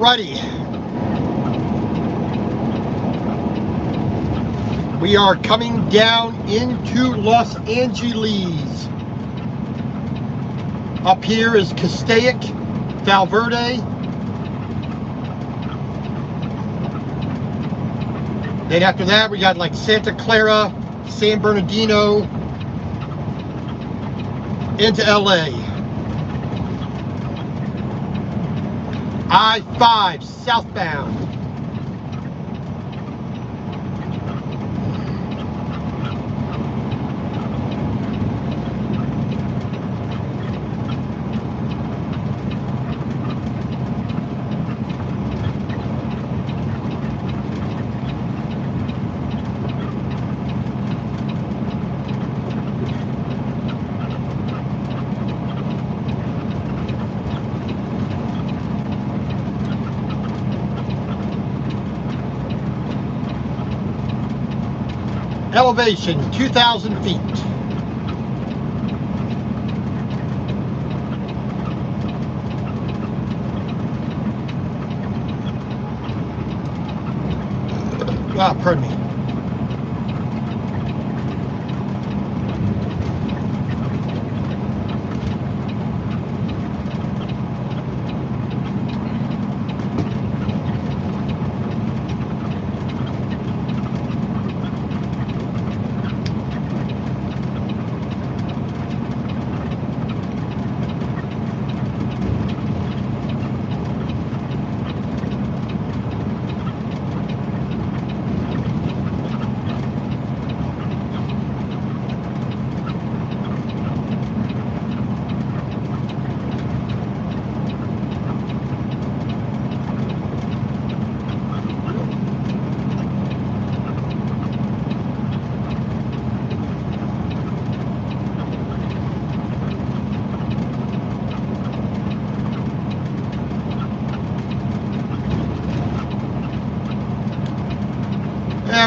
Alrighty. We are coming down into Los Angeles. Up here is Castaic, Val Verde. Then after that, we got like Santa Clara, San Bernardino, into LA. I-5 southbound. Elevation, 2,000 feet. Pardon me.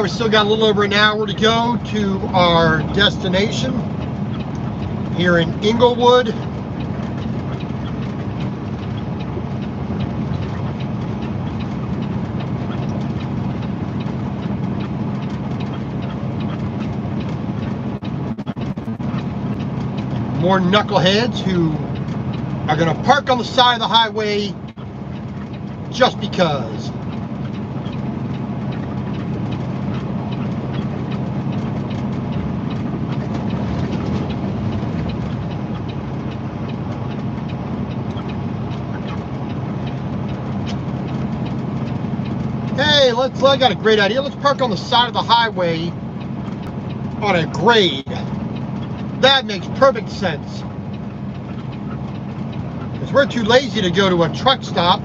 We still got a little over an hour to go to our destination here in Inglewood. More knuckleheads who are going to park on the side of the highway just because. Hey, I got a great idea. Let's park on the side of the highway on a grade. That makes perfect sense. Because we're too lazy to go to a truck stop.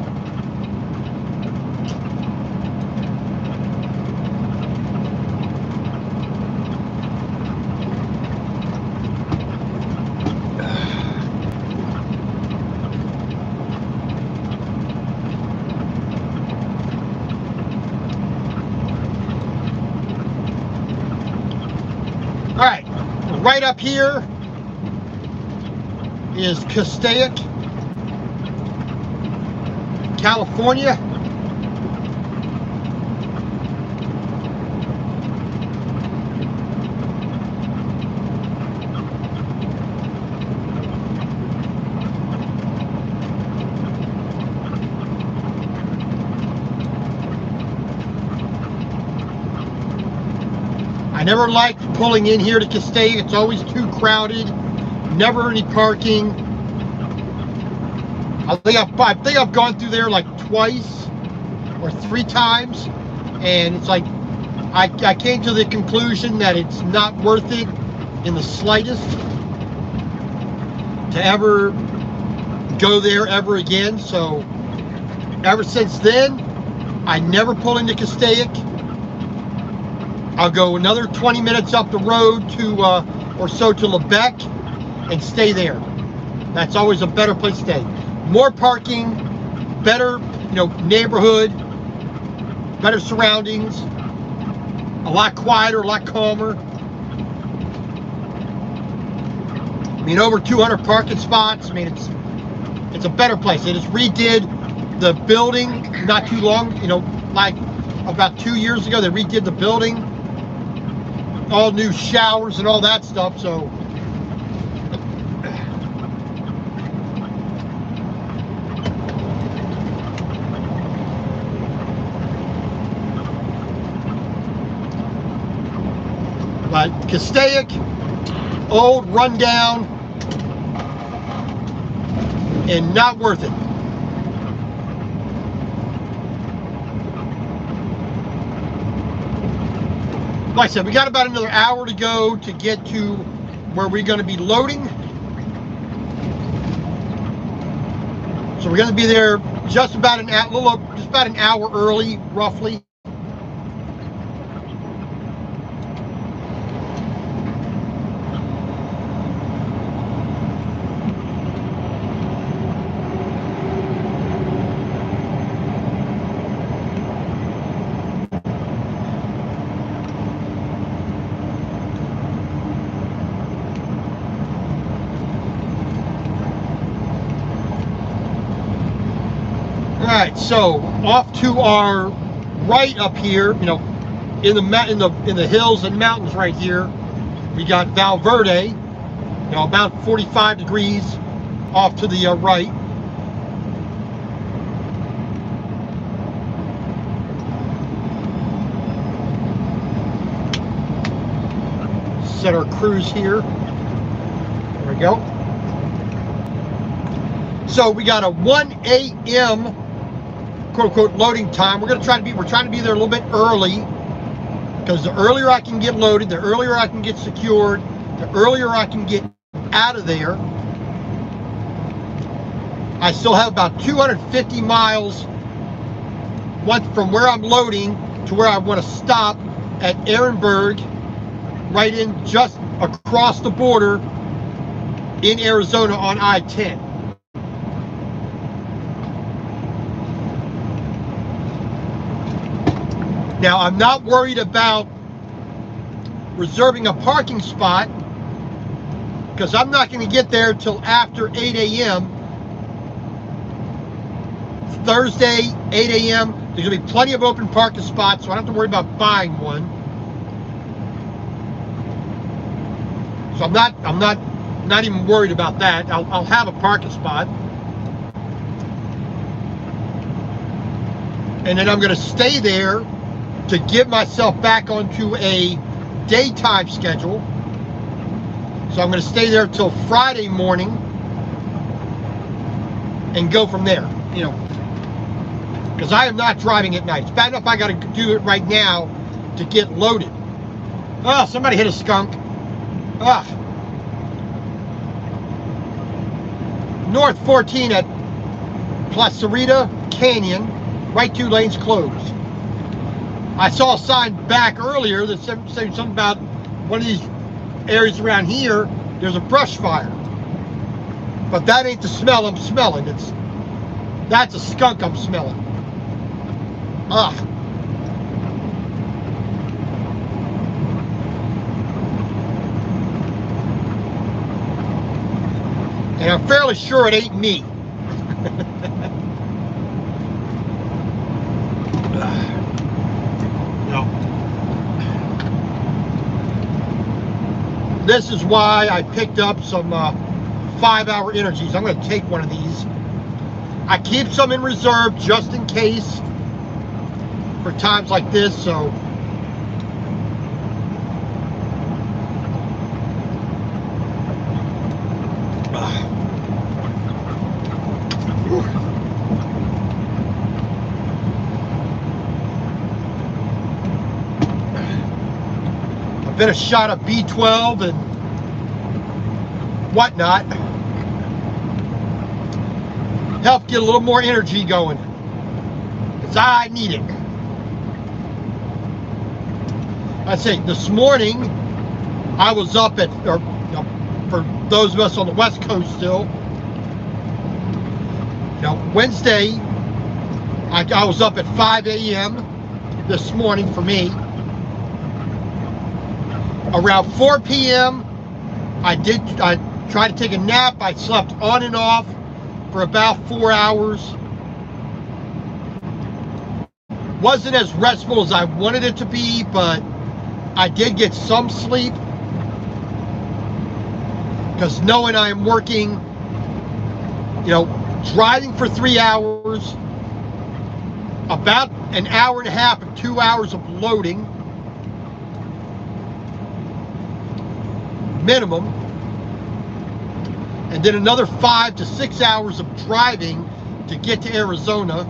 Right up here is Castaic, California. I never liked pulling in here to Castaic. It's always too crowded. Never any parking. I think I've gone through there like twice or 3 times, and it's like I came to the conclusion that it's not worth it in the slightest to ever go there ever again. So ever since then, I never pull into Castaic. I'll go another 20 minutes up the road to or so to Lebec and stay there. That's always a better place to stay. More parking, better, neighborhood, better surroundings, a lot quieter, a lot calmer. I mean, over 200 parking spots. I mean, it's a better place. They just redid the building not too long, like about 2 years ago, they redid the building, all new showers and all that stuff. So but Castaic, old, rundown, and not worth it. Like I said, we got about another hour to go to get to where we're going to be loading. So we're going to be there just about an hour early, roughly. Alright, so off to our right up here, in the hills and mountains right here, we got Valverde, about 45 degrees off to the right. Set our cruise here. There we go. So we got a 1 a.m. quote-unquote loading time. We're trying to be there a little bit early, because the earlier I can get loaded, the earlier I can get secured, the earlier I can get out of there. I still have about 250 miles from where I'm loading to where I want to stop at Ehrenberg, right in just across the border in Arizona on I-10. Now, I'm not worried about reserving a parking spot, because I'm not going to get there till after 8 a.m. Thursday, 8 a.m. There's going to be plenty of open parking spots, so I don't have to worry about buying one. So I'm not even worried about that. I'll have a parking spot. And then I'm going to stay there to get myself back onto a daytime schedule. So I'm going to stay there till Friday morning and go from there, because I am not driving at night. It's bad enough I got to do it right now to get loaded. Oh, somebody hit a skunk. Ah. North 14 at Placerita Canyon, right 2 lanes closed. I saw a sign back earlier that said something about one of these areas around here, there's a brush fire. But that ain't the smell I'm smelling. That's a skunk I'm smelling. Ugh. And I'm fairly sure it ain't me. This is why I picked up some 5-hour energies. I'm going to take one of these. I keep some in reserve just in case for times like this. So been a shot of B12 and whatnot. Help get a little more energy going, because I need it. I say this morning I was up at, for those of us on the West Coast still, Wednesday I was up at 5 a.m. this morning for me. Around 4 p.m. I tried to take a nap. I slept on and off for about 4 hours. Wasn't as restful as I wanted it to be, but I did get some sleep. Because knowing I am working, you know, driving for 3 hours, about an hour and a half of 2 hours of loading, minimum, and then another 5 to 6 hours of driving to get to Arizona.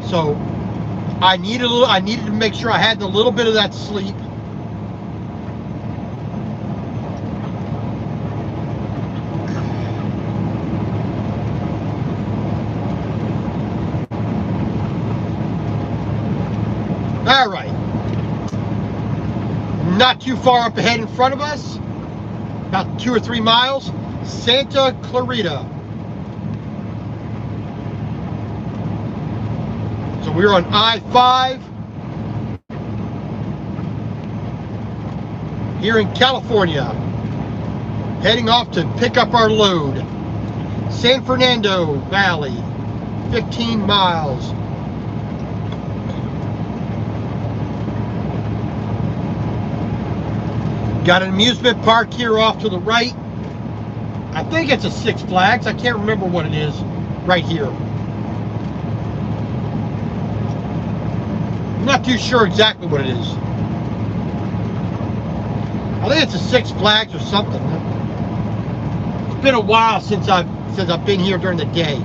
So I needed to make sure I had a little bit of that sleep. All right, not too far up ahead in front of us, about 2 or 3 miles, Santa Clarita. So we're on I-5 here in California, heading off to pick up our load. San Fernando Valley, 15 miles. Got an amusement park here off to the right. I think it's a Six Flags. I can't remember what it is right here. I'm not too sure exactly what it is. I think it's a Six Flags or something. It's been a while since I've been here during the day.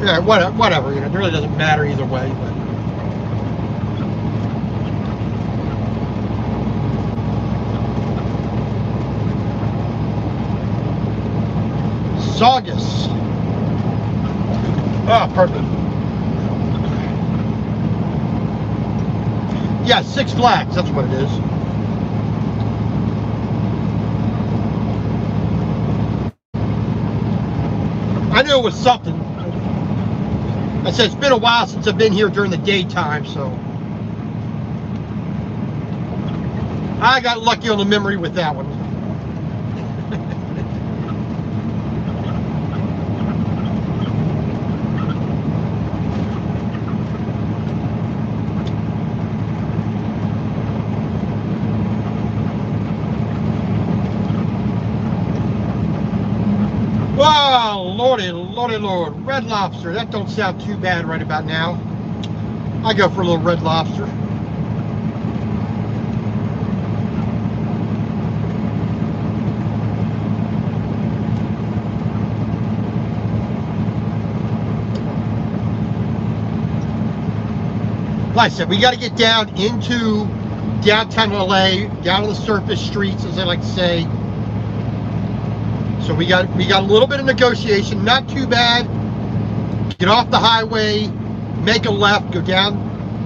Yeah, whatever, you know, it really doesn't matter either way. But Saugus. Ah, perfect. Yeah, Six Flags, that's what it is. I knew it was something. I said, it's been a while since I've been here during the daytime, so I got lucky on the memory with that one. Wow, lordy, lordy, lord. Red Lobster, that don't sound too bad right about now. I go for a little Red Lobster. Like I said, we got to get down into downtown LA, down on the surface streets, as I like to say. So we got a little bit of negotiation, not too bad. Get off the highway, make a left, go down,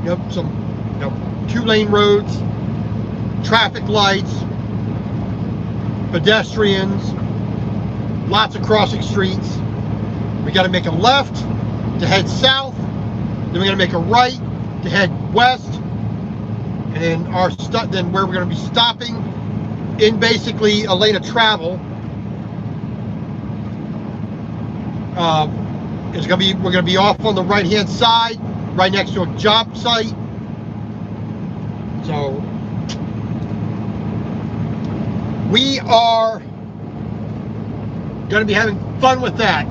you know, some, you know, 2-lane roads, traffic lights, pedestrians, lots of crossing streets. We got to make a left to head south, then we got to make a right to head west, and then then where we're going to be stopping in basically a lane of travel. We're gonna be off on the right-hand side, right next to a job site. So we are gonna be having fun with that.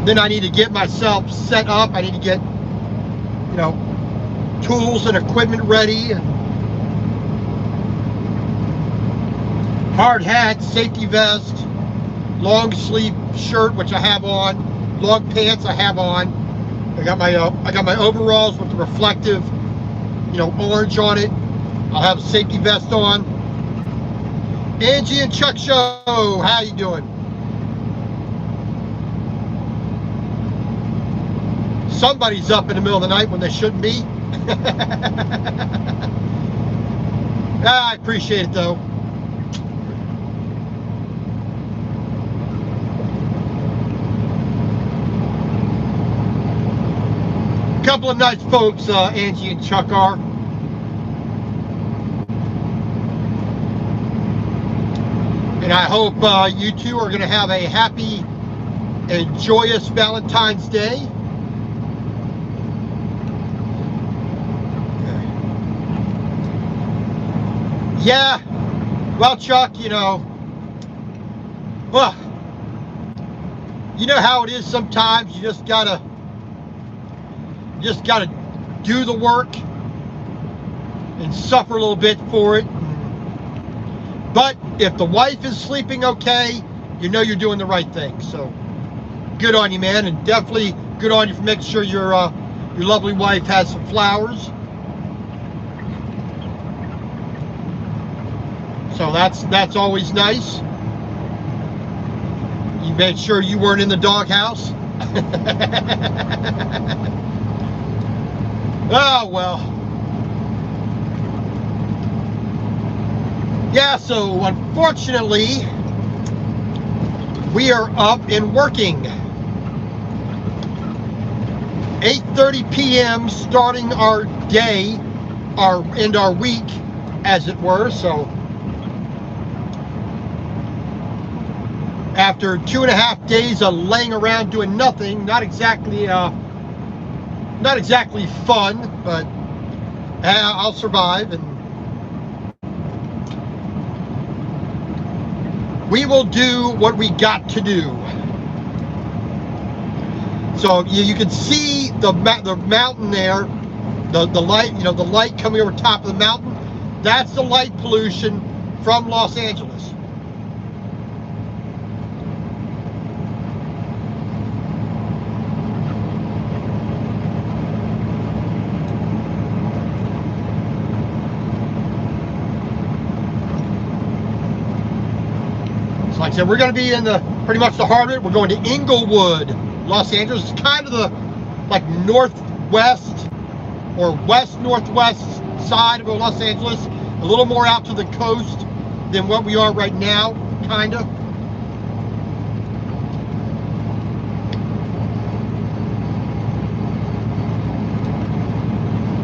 Then I need to get myself set up. I need to get, you know, tools and equipment ready, and hard hat, safety vest, long sleeve shirt, which I have on, long pants I have on. I got my overalls with the reflective, you know, orange on it. I'll have a safety vest on. Angie and Chuck Show, how you doing? Somebody's up in the middle of the night when they shouldn't be. I appreciate it though. Couple of nice folks, Angie and Chuck are. And I hope you two are going to have a happy and joyous Valentine's Day. Yeah, well, Chuck, you know how it is sometimes. You just gotta do the work and suffer a little bit for it. But if the wife is sleeping okay, you know you're doing the right thing. So good on you, man, and definitely good on you for making sure your lovely wife has some flowers. So that's always nice. You made sure you weren't in the doghouse. Oh, well. Yeah, so unfortunately, we are up and working. 8:30 p.m. starting our day, our week, as it were. So after 2.5 days of laying around doing nothing, not exactly fun, but I'll survive, and we will do what we got to do. So you can see the mountain there, the light, the light coming over top of the mountain. That's the light pollution from Los Angeles. So like I said, we're going to be in pretty much the heart of it. We're going to Inglewood, Los Angeles. It's kind of the northwest or west-northwest side of Los Angeles, a little more out to the coast than what we are right now, kind of.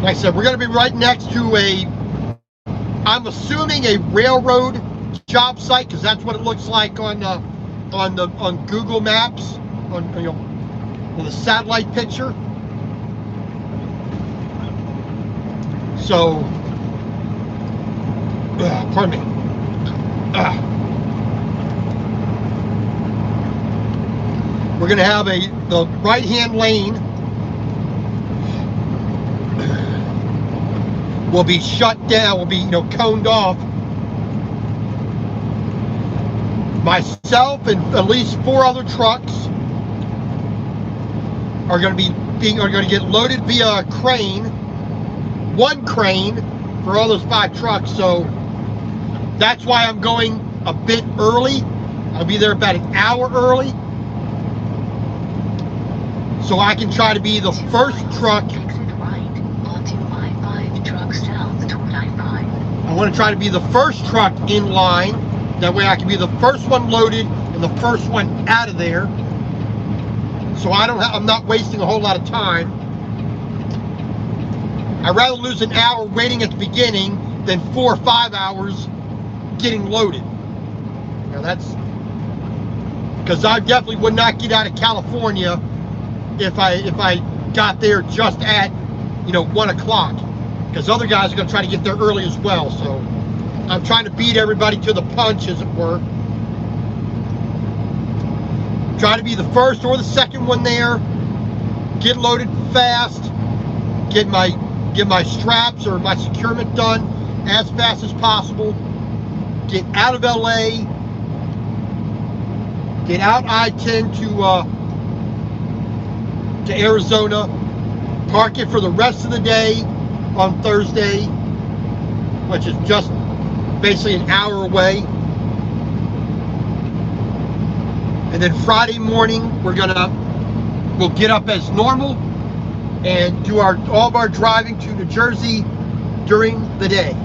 Like I said, we're going to be right next to I'm assuming a railroad job site, because that's what it looks like on Google Maps, on the satellite picture. So, pardon me. We're going to have the right-hand lane will be shut down, will be coned off. Myself and at least 4 other trucks are going to get loaded via a crane, one crane for all those 5 trucks. So that's why I'm going a bit early. I'll be there about an hour early, so I can try to be the first truck. I want to try to be the first truck in line. That way I can be the first one loaded and the first one out of there. So I'm not wasting a whole lot of time. I'd rather lose an hour waiting at the beginning than 4 or 5 hours getting loaded. Now that's because I definitely would not get out of California if I got there just at 1 o'clock, because other guys are going to try to get there early as well. So I'm trying to beat everybody to the punch, as it were. Try to be the first or the second one there. Get loaded fast. Get my straps or my securement done as fast as possible. Get out of LA. Get out I-10 to Arizona. Park it for the rest of the day on Thursday, which is just basically an hour away. And then Friday morning we'll get up as normal and do all of our driving to New Jersey during the day.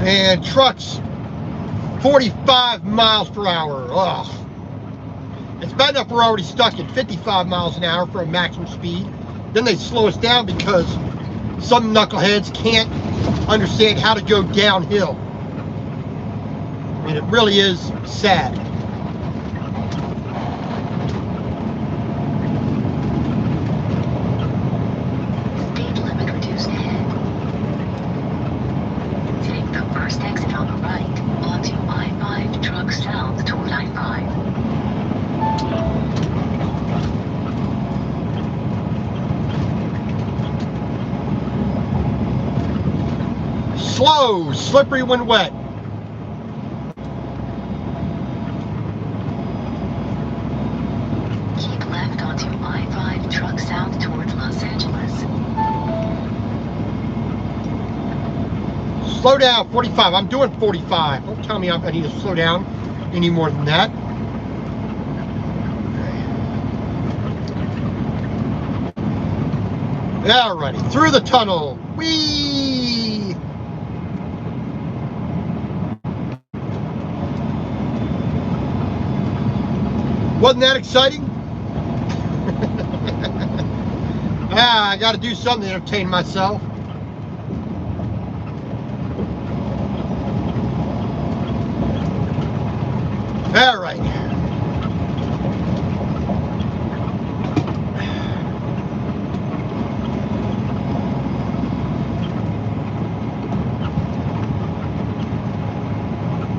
And trucks 45 miles per hour. Ugh. It's bad enough we're already stuck at 55 miles an hour for a maximum speed. Then they slow us down because some knuckleheads can't understand how to go downhill. And it really is sad. Speed limit reduced ahead. Take the first exit on the right onto I-5 truck south toward I-5. Slow, slippery when wet. Keep left onto I-5 truck south towards Los Angeles. Slow down, 45. I'm doing 45. Don't tell me I need to slow down any more than that. Alrighty, through the tunnel. Whee! Wasn't that exciting? I got to do something to entertain myself. All right.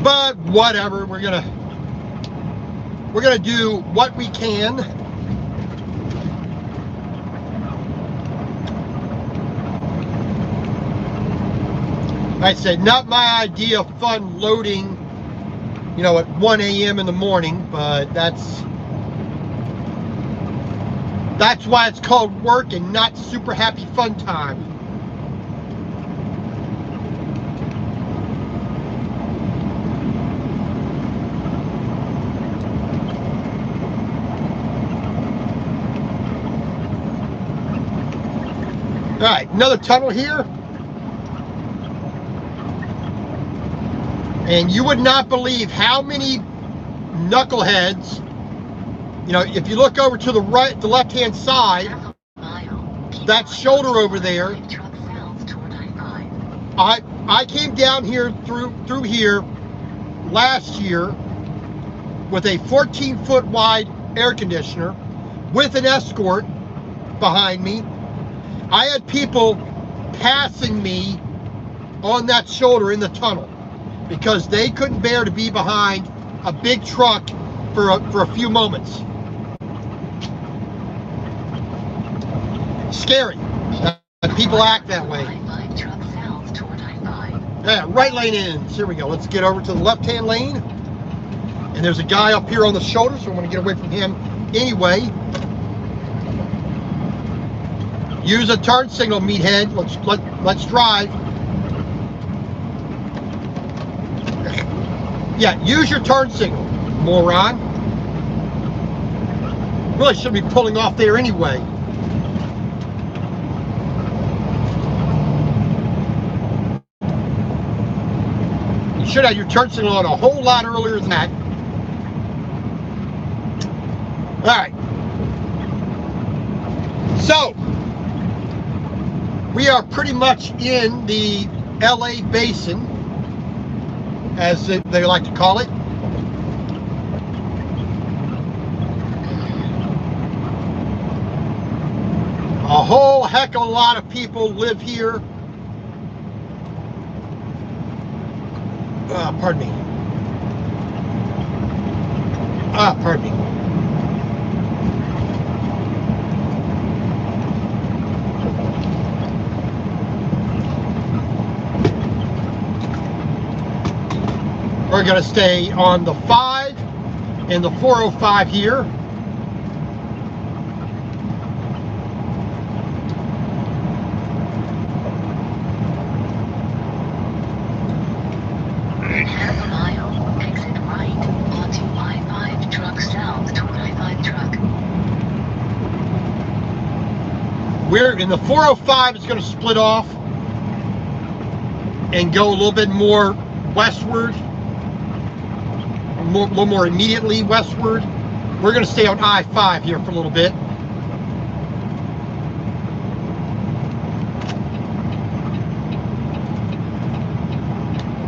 But whatever, we're gonna do what we can. I said, not my idea of fun loading, you know, at 1 a.m. in the morning, but that's why it's called work and not super happy fun time. All right, another tunnel here. And you would not believe how many knuckleheads, you know, if you look over to the right, the left-hand side, that shoulder over there, I came down here through here last year with a 14-foot wide air conditioner with an escort behind me. I had people passing me on that shoulder in the tunnel because they couldn't bear to be behind a big truck for a few moments. Scary. People act that way. Yeah, right lane ends. Here we go. Let's get over to the left-hand lane. And there's a guy up here on the shoulder, so I'm going to get away from him anyway. Use a turn signal, meathead. Let's drive. Yeah, use your turn signal, moron. Really should be pulling off there anyway. You should have your turn signal on a whole lot earlier than that. All right. So, we are pretty much in the LA basin, as they like to call it. A whole heck of a lot of people live here. Pardon me. Pardon me. We're going to stay on the 5 and the 405 here. Half a mile, exit right onto I-5 truck south toward I-5 truck. We're in the 405 is going to split off. and go a little bit more westward, a little more immediately westward. We're going to stay on I-5 here for a little bit.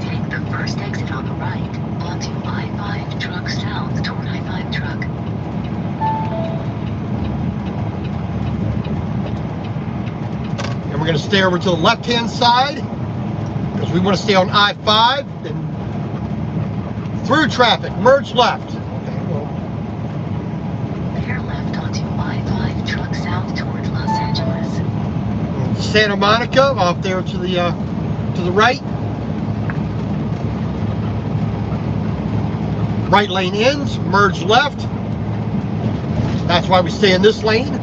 Take the first exit on the right onto I-5 truck south toward I-5 truck. And we're going to stay over to the left-hand side because we want to stay on I-5 and through traffic, merge left. Bear left onto I-5 truck south toward Los Angeles. Santa Monica off there to the right. Right lane ends, merge left. That's why we stay in this lane.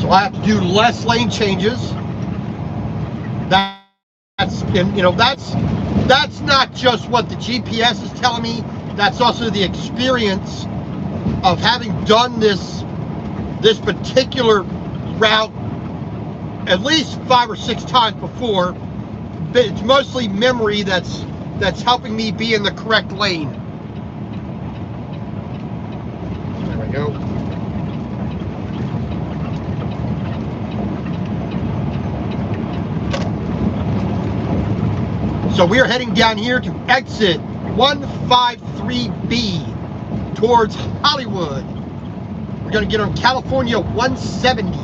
So I have to do less lane changes. That's not just what the GPS is telling me. That's also the experience of having done this particular route at least 5 or 6 times before. But it's mostly memory that's helping me be in the correct lane. There we go. So we are heading down here to exit 153B towards Hollywood. We're going to get on California 170.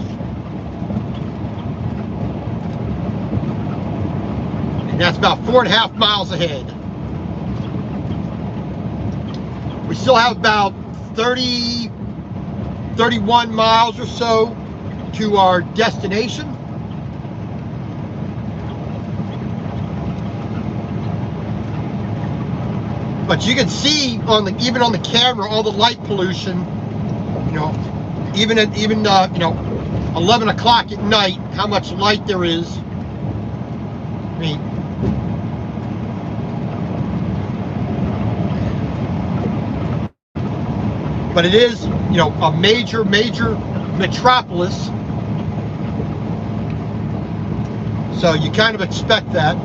And that's about 4.5 miles ahead. We still have about 31 miles or so to our destination. But you can see even on the camera all the light pollution. Even 11 o'clock at night, how much light there is. I mean, but it is, a major metropolis. So you kind of expect that.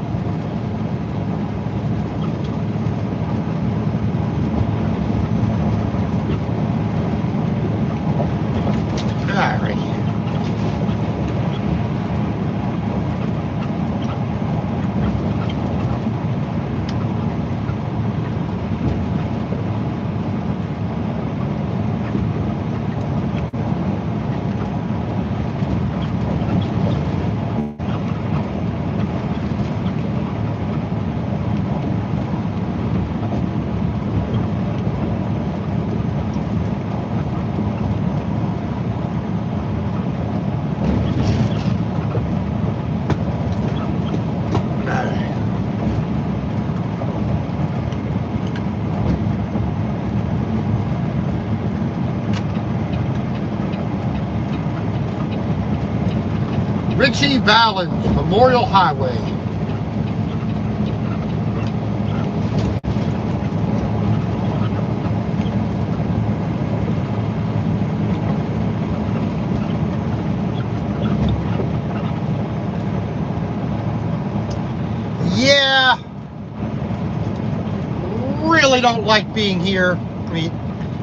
Richie Valens Memorial Highway. Yeah, really don't like being here. I mean,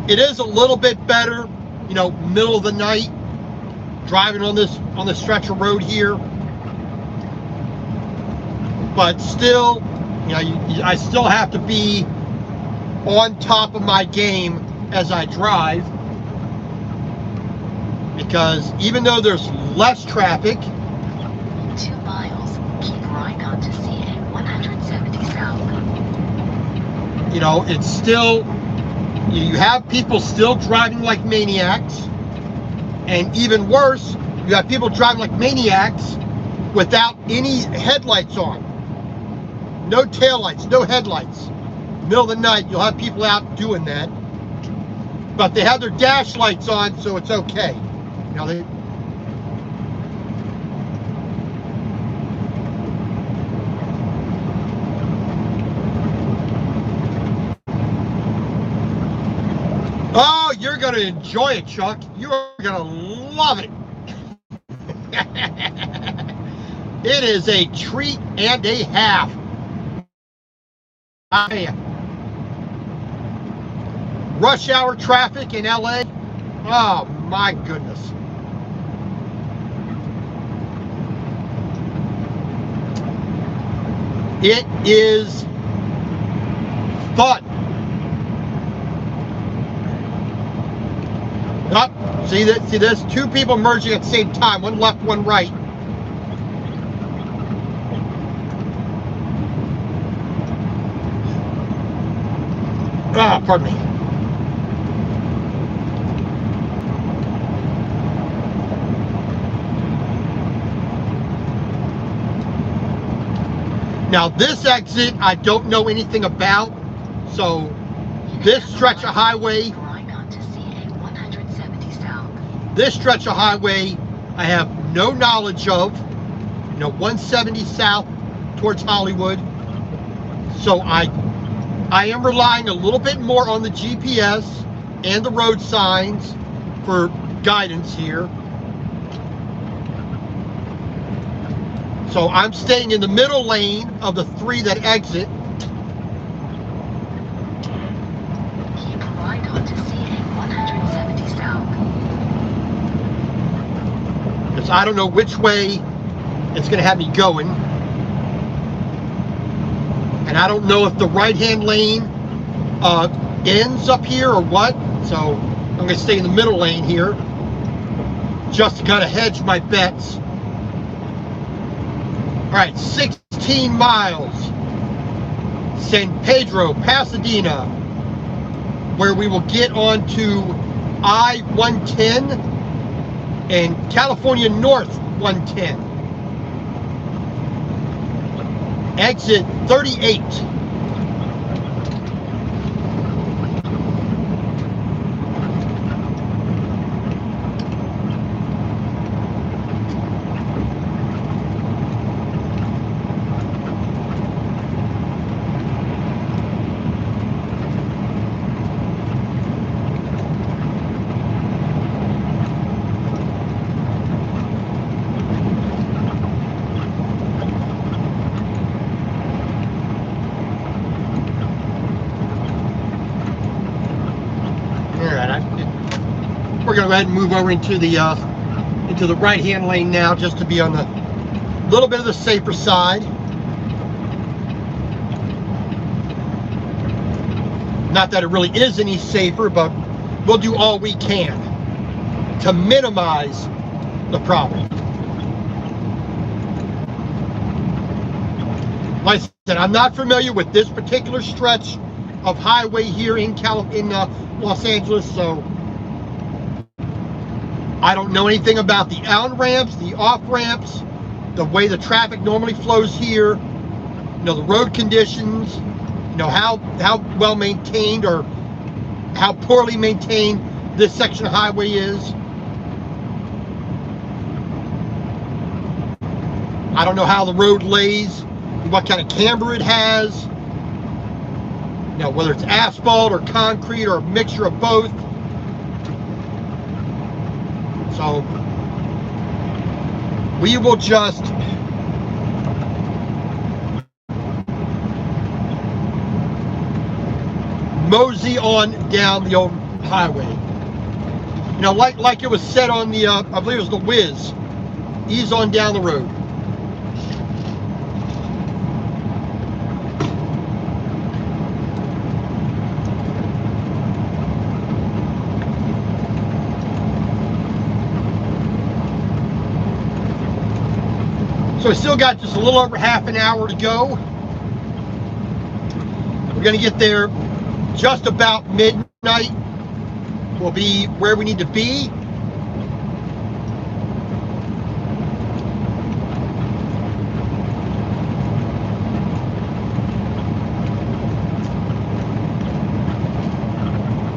it is a little bit better, middle of the night, driving on this stretch of road here, but still, I still have to be on top of my game as I drive, because even though there's less traffic, 2 miles, keep right onto CA 170 south. it's still, you have people still driving like maniacs. And even worse, you have people driving like maniacs without any headlights on. No taillights, no headlights. Middle of the night, you'll have people out doing that. But they have their dash lights on, so it's okay. Oh, you're going to enjoy it, Chuck. You are going to love it. It is a treat and a half. Rush hour traffic in LA. Oh my goodness. It is fun. Oh, see this? Two people merging at the same time. One left, one right. Ah, pardon me. Now this exit I don't know anything about, so this stretch of highway, this stretch of highway I have no knowledge of. 170 south towards Hollywood. So I am relying a little bit more on the GPS and the road signs for guidance here. So I'm staying in the middle lane of the three that exit. Keep right onto CA 170 south. Because I don't know which way it's going to have me going. And I don't know if the right-hand lane ends up here or what. So I'm going to stay in the middle lane here, just to kind of hedge my bets. All right, 16 miles, San Pedro, Pasadena, where we will get onto I-110 and California North 110. Exit 38. We're going to go ahead and move over into the right-hand lane now, just to be on the little bit of the safer side. Not that it really is any safer, but we'll do all we can to minimize the problem. Like I said, I'm not familiar with this particular stretch of highway here in Los Angeles, so I don't know anything about the on-ramps, the off-ramps, the way the traffic normally flows here, the road conditions, how well maintained or how poorly maintained this section of highway is. I don't know how the road lays, what kind of camber it has, whether it's asphalt or concrete or a mixture of both. So we will just mosey on down the old highway. Like it was said on the, I believe it was the Wiz, ease on down the road. So we still got just a little over half an hour to go. We're going to get there just about midnight. We'll be where we need to be.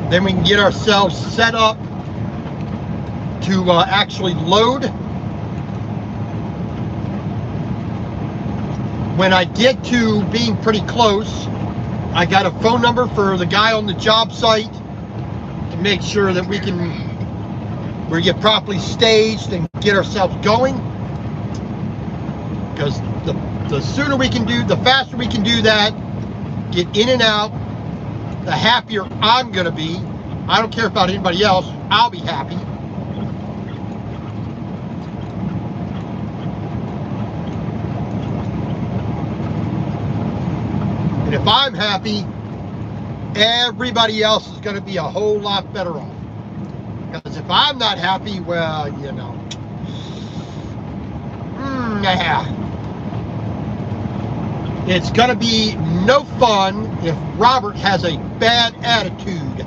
Then we can get ourselves set up to actually load. When I get to being pretty close, I got a phone number for the guy on the job site to make sure that we get properly staged and get ourselves going. Because the sooner we can do, the faster we can do that, get in and out, the happier I'm going to be. I don't care about anybody else. I'll be happy. And if I'm happy, everybody else is going to be a whole lot better off. Because if I'm not happy, well, you know, yeah. It's going to be no fun if Robert has a bad attitude.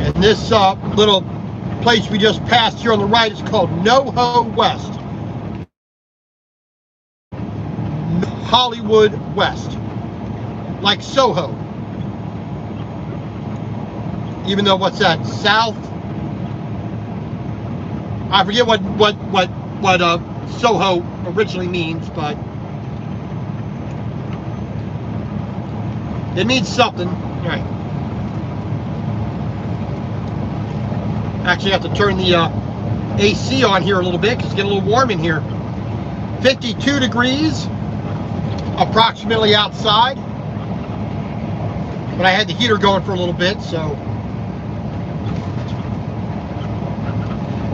And this little place we just passed here on the right is called NoHo West. Hollywood West. Like Soho. Even though, what's that? South? I forget what Soho originally means, but it means something. All right. Actually, I have to turn the AC on here a little bit because it's getting a little warm in here. 52 degrees approximately outside. But I had the heater going for a little bit, so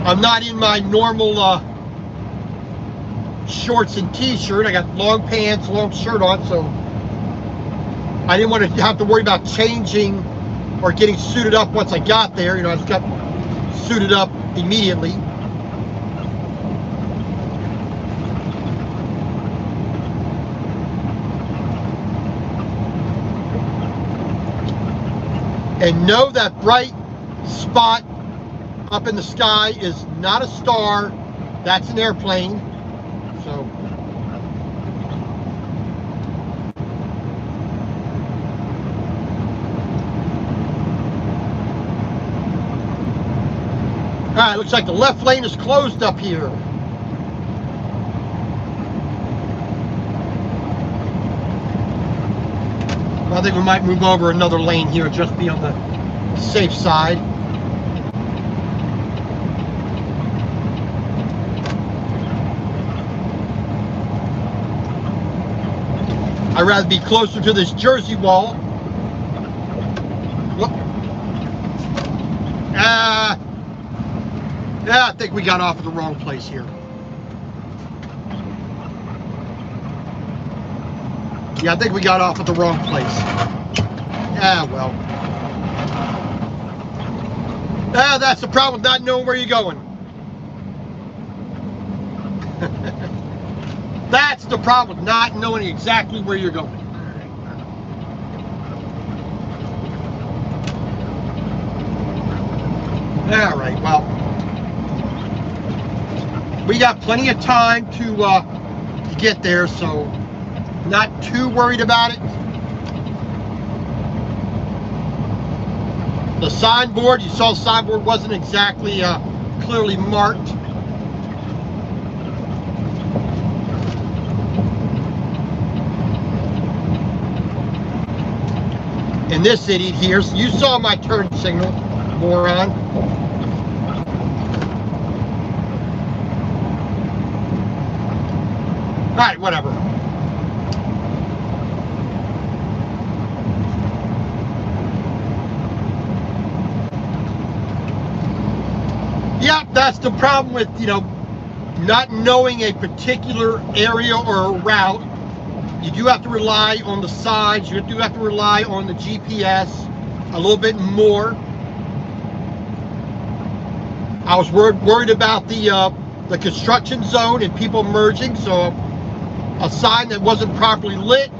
I'm not in my normal shorts and t-shirt. I got long pants, long shirt on, so I didn't want to have to worry about changing or getting suited up once I got there. You know, I just got suited up immediately. And know that bright spot up in the sky is not a star, that's an airplane. So all right, looks like the left lane is closed up here. I think we might move over another lane here, just be on the safe side. I'd rather be closer to this Jersey wall. Whoop. Yeah, I think we got off at the wrong place here. Yeah, I think we got off at the wrong place. Ah, well. Ah, that's the problem with not knowing where you're going. That's the problem with not knowing exactly where you're going. All right, well, we got plenty of time to get there, so not too worried about it. The signboard, you saw the signboard wasn't exactly clearly marked. And this idiot here, you saw my turn signal, moron. All right, whatever. Yep, that's the problem with, you know, not knowing a particular area or a route. You do have to rely on the signs. You do have to rely on the GPS a little bit more. I was worried about the construction zone and people merging, so a sign that wasn't properly lit,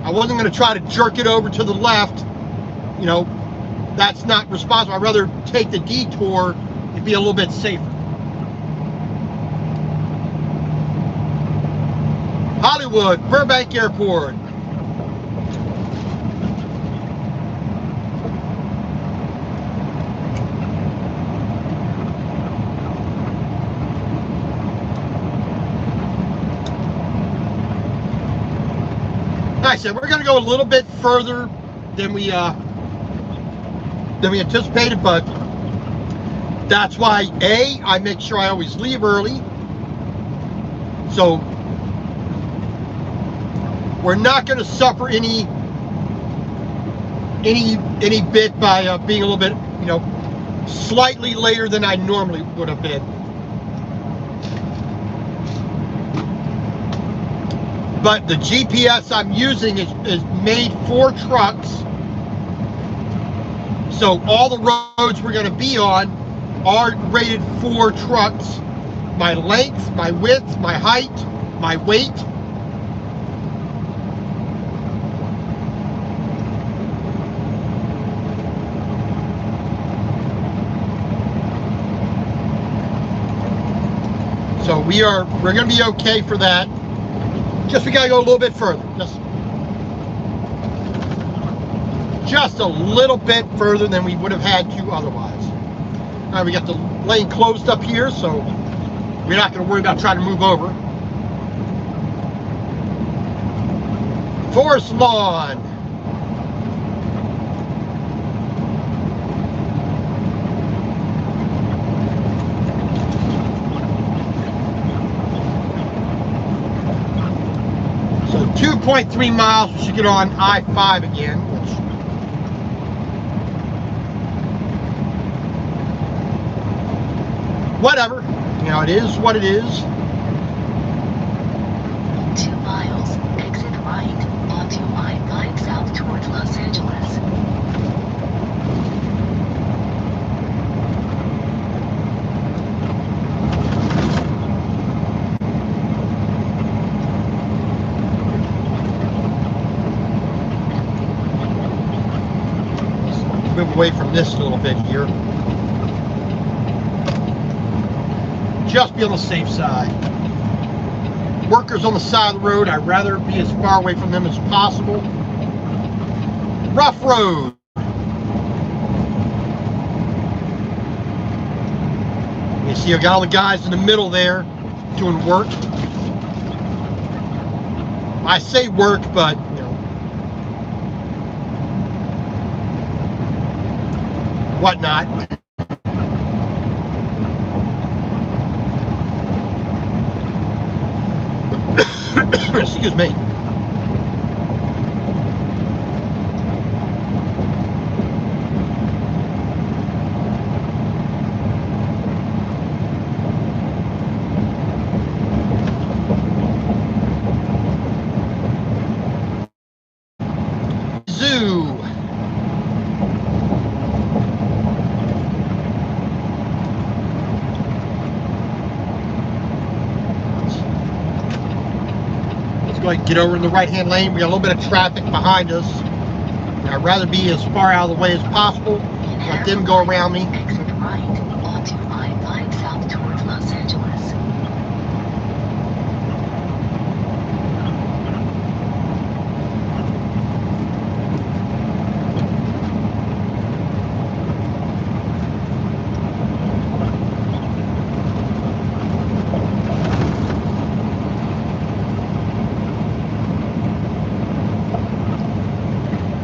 I wasn't going to try to jerk it over to the left. You know, that's not responsible. I'd rather take the detour and be a little bit safer. Hollywood, Burbank Airport. like I said, we're going to go a little bit further than we anticipated, but that's why I make sure I always leave early. So we're not going to suffer any bit by being a little bit, slightly later than I normally would have been. But the GPS I'm using is made for trucks. So all the roads we're going to be on are rated for trucks. My length, my width, my height, my weight. So we're going to be okay for that. Just we got to go a little bit further. Just a little bit further than we would have had to otherwise. All right, we got the lane closed up here, so we're not going to worry about trying to move over. Forest lawn. So 2.3 miles, we should get on I-5 again, which whatever, it is what it is. 2 miles, exit right, onto I-5 south towards Los Angeles. Move away from this a little bit here. Just be on the safe side. Workers on the side of the road, I'd rather be as far away from them as possible. Rough road. You see, I got all the guys in the middle there doing work. I say work, but whatnot. Excuse me. Zoo. Go ahead and get over in the right-hand lane. We got a little bit of traffic behind us. I'd rather be as far out of the way as possible. Let them go around me. Exit right, onto I-5 south towards Los Angeles.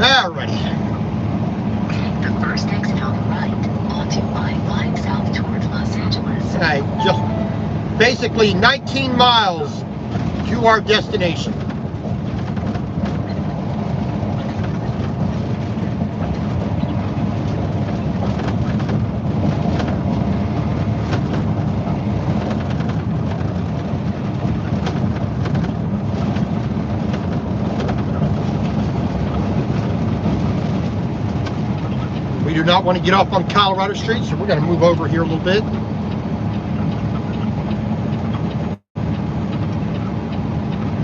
Alrighty. Take the first exit on the right, onto I-5 south towards Los Angeles. Alright, just basically 19 miles to our destination. We do not want to get off on Colorado Street, so we're going to move over here a little bit.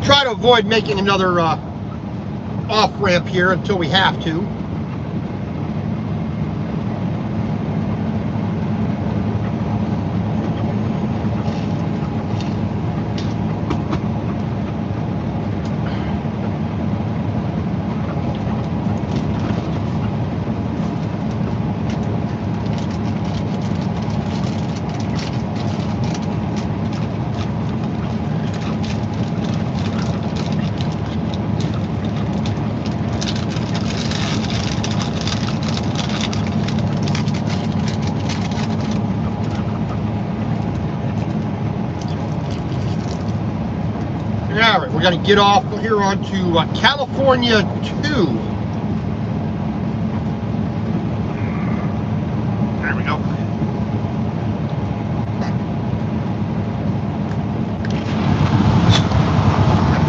Try to avoid making another off-ramp here until we have to. All right, we're going to get off here onto California 2. There we go.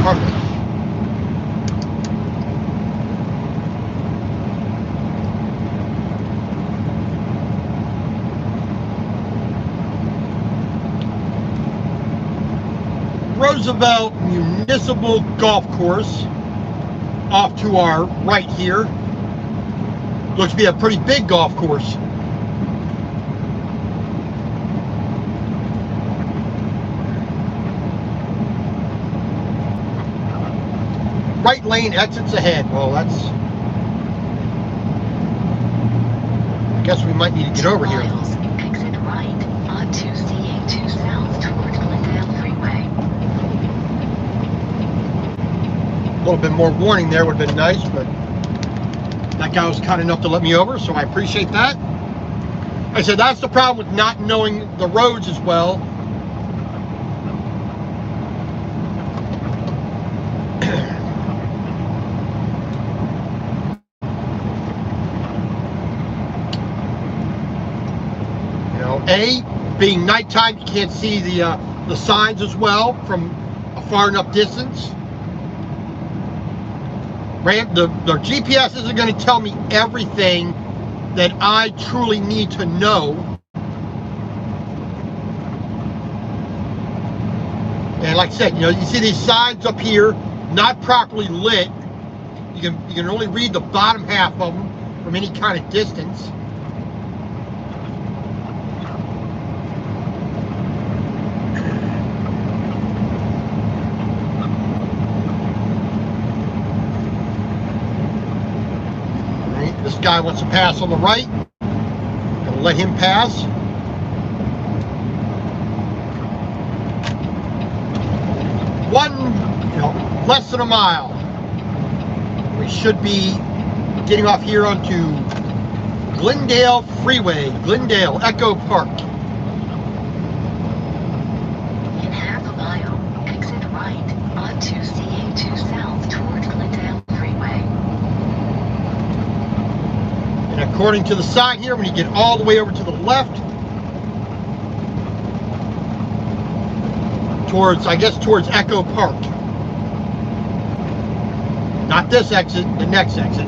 Perfect. Roosevelt Municipal Golf Course off to our right here. Looks to be a pretty big golf course. Right lane exits ahead. Well, that's... I guess we might need to get over here. Exit right onto CA2 South toward Glendale Freeway. A little bit more warning there would have been nice, but that guy was kind enough to let me over, so I appreciate that. I said that's the problem with not knowing the roads as well. You know, being nighttime, you can't see the signs as well from a far enough distance. The GPS isn't going to tell me everything that I truly need to know. And like I said, you know, you see these signs up here, not properly lit. You can only read the bottom half of them from any kind of distance. This guy wants to pass on the right. Gonna let him pass. Less than a mile. We should be getting off here onto Glendale Freeway, Glendale Echo Park. In half a mile, exit right onto CA2 South toward Glendale Freeway. And according to the sign here, when you get all the way over to the left, towards Echo Park. Not this exit, the next exit.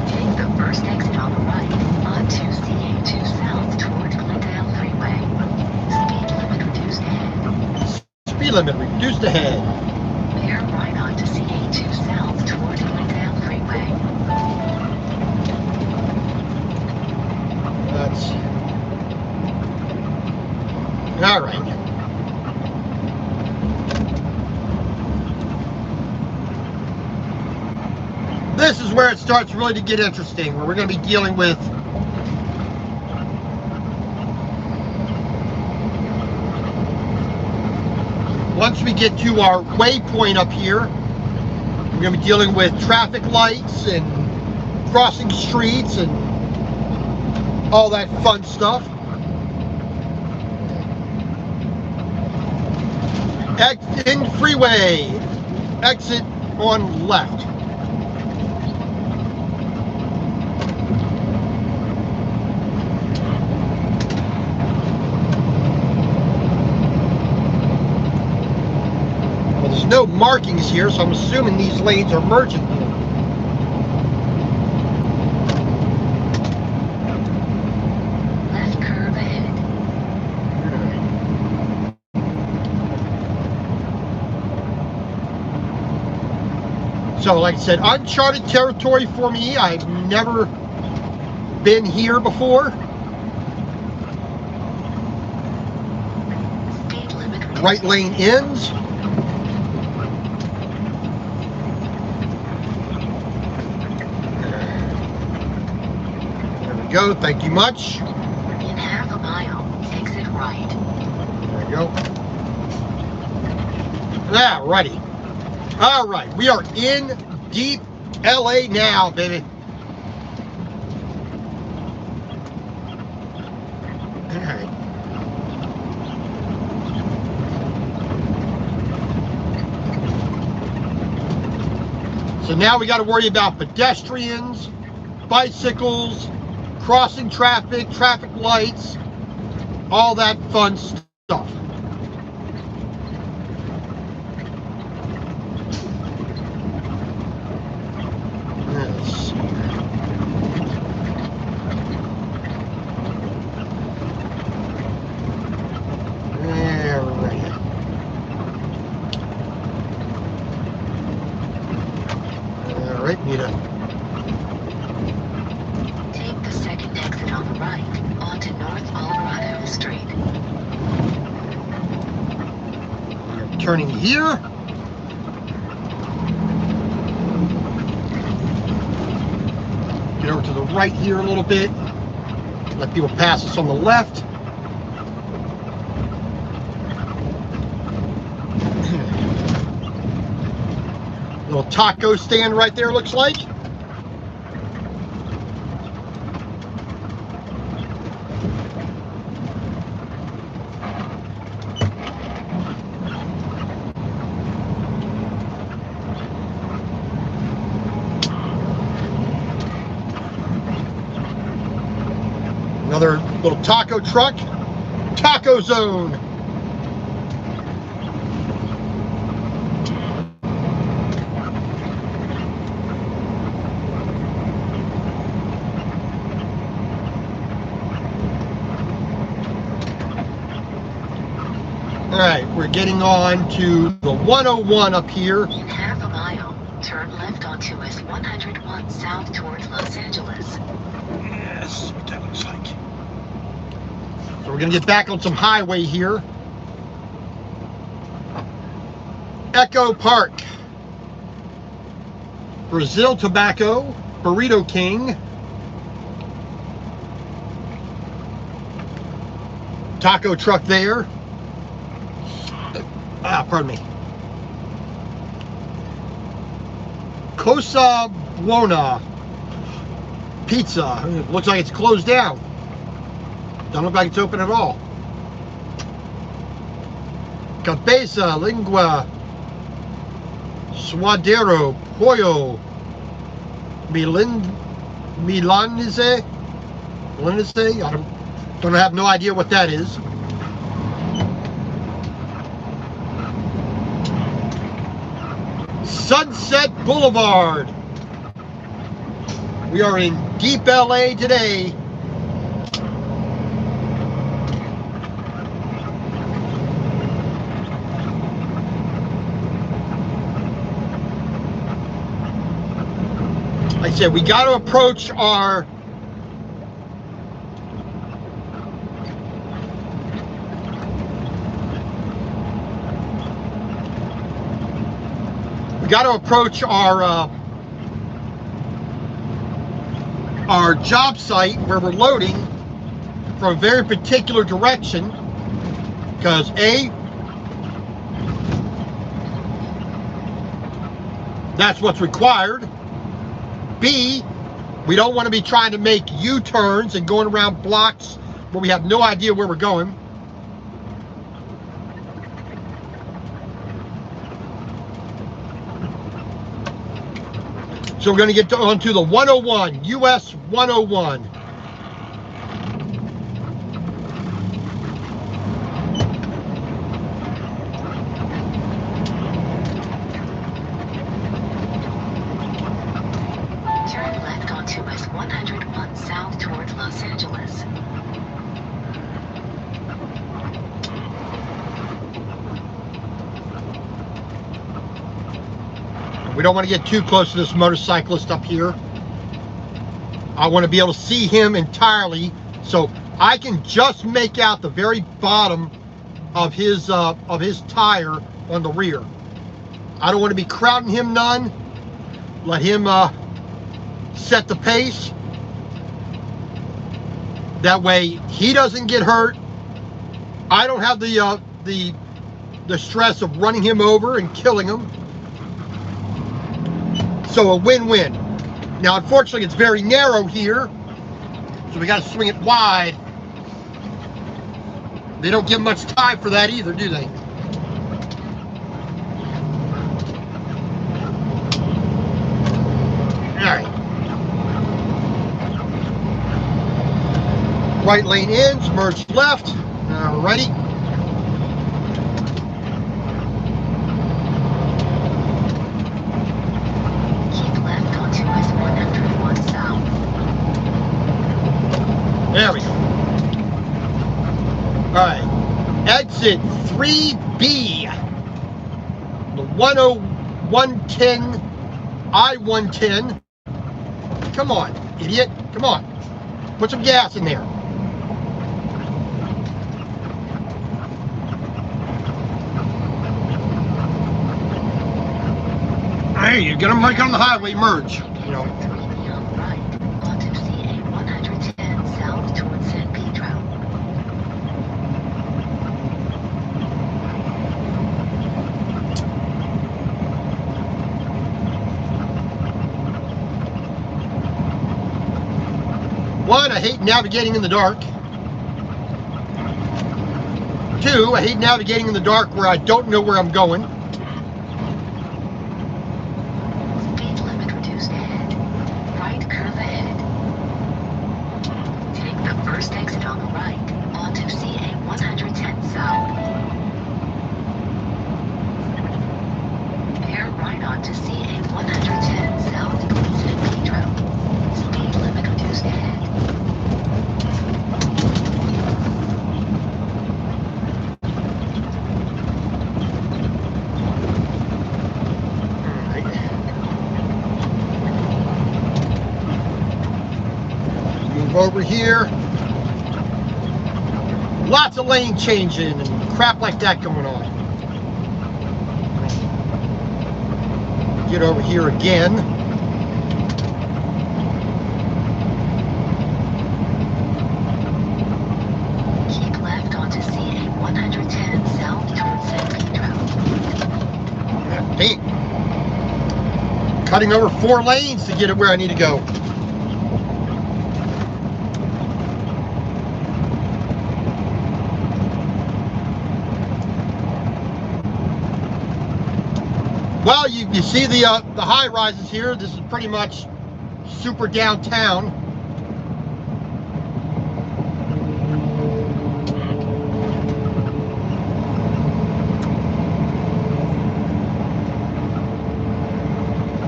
Take the first exit on the right onto CA2 South toward Glendale Freeway. Speed limit reduced ahead. Speed limit reduced ahead. Bear right onto CA2 South toward Glendale Freeway. That's all right. This is where it starts really to get interesting, where we're going to be dealing with once we get to our waypoint up here, we're going to be dealing with traffic lights and crossing streets and all that fun stuff. In freeway, exit on left. Well, there's no markings here, so I'm assuming these lanes are merging here. Left curve ahead. So, like I said, uncharted territory for me. I've never been here before. Speed limit reduced. Right lane ends. There we go. Thank you much. In half a mile, exit right. There we go. Ah, righty. All right, we are in deep LA now, baby. Alright. So now we got to worry about pedestrians, bicycles, crossing traffic, traffic lights, all that fun stuff. Yes. Alright, need a... Take the second exit on the right onto North Colorado Street. We're turning here. Get over to the right here a little bit. Let people pass us on the left. Little taco stand right there, looks like. Another little taco truck. Taco Zone. All right, we're getting on to the 101 up here. In half a mile, turn left onto US 101 south towards Los Angeles. Yes, what that looks like. So we're gonna get back on some highway here. Echo Park. Brazil Tobacco. Burrito King. Taco truck there. Pardon me. Cosa Buona Pizza. It looks like it's closed down. Doesn't look like it's open at all. Cabeza, Lingua, Suadero, Pollo, Milanese. I don't have no idea what that is. Sunset Boulevard. We are in deep LA today. Like I said, we got to approach our job site where we're loading from a very particular direction, because A, that's what's required. B, we don't want to be trying to make U-turns and going around blocks where we have no idea where we're going. So we're going to get onto the 101, US 101. Turn left onto US 101 south towards Los Angeles. We don't want to get too close to this motorcyclist up here. I want to be able to see him entirely, so I can just make out the very bottom of his tire on the rear. I don't want to be crowding him none. Let him set the pace. That way he doesn't get hurt. I don't have the stress of running him over and killing him. So a win-win. Now, unfortunately, it's very narrow here, so we got to swing it wide. They don't give much time for that either, do they? Alright. Right lane ends, merge left. Now we're ready. Keep left onto S101 South. There we go. Alright. Exit 3B. The 10110 I-110. Come on, idiot. Come on. Put some gas in there. Hey, you're gonna make it on the highway, merge. You know. 3B on right, onto CA 110 South towards San Pedro. One, I hate navigating in the dark. Two, I hate navigating in the dark where I don't know where I'm going. Speed limit reduced ahead. Right curve ahead. Take the first exit on the right, onto CA 110 South. Bear right onto CA 110 South towards San Pedro. Speed limit reduced ahead. Move over here. Lots of lane changing and crap like that going on. Get over here again. Keep left onto CA 110 South towards San Pedro. Dang. Cutting over 4 lanes to get it where I need to go. Well, you see the high rises here. This is pretty much super downtown.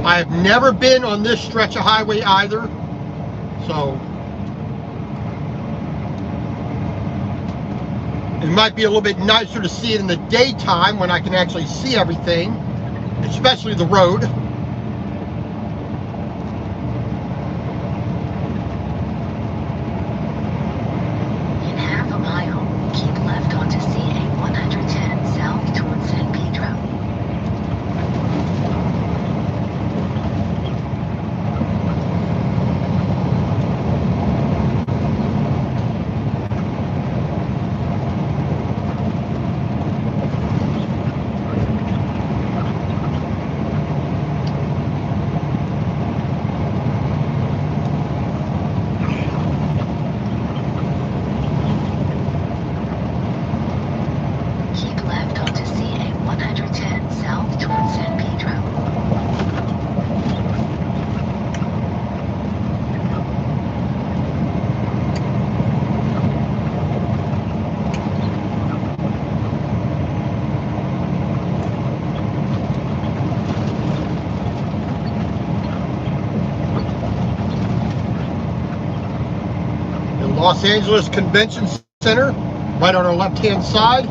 I have never been on this stretch of highway either, so it might be a little bit nicer to see it in the daytime when I can actually see everything, especially the road. In half a mile, keep left onto CA 110 South towards San Pedro. Keep left onto CA 110 South towards San Pedro. The Los Angeles Convention Center, right on our left-hand side.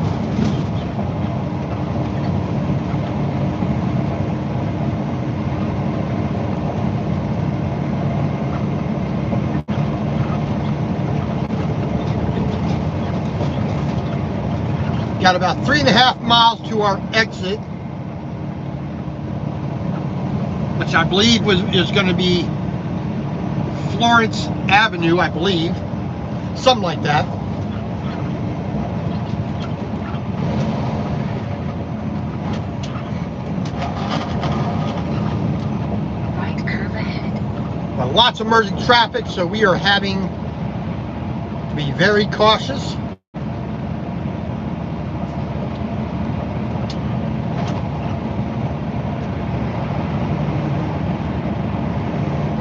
Got about 3.5 miles to our exit, which I believe is going to be Florence Avenue, I believe, something like that. Right curve ahead. But lots of merging traffic, so we are having to be very cautious.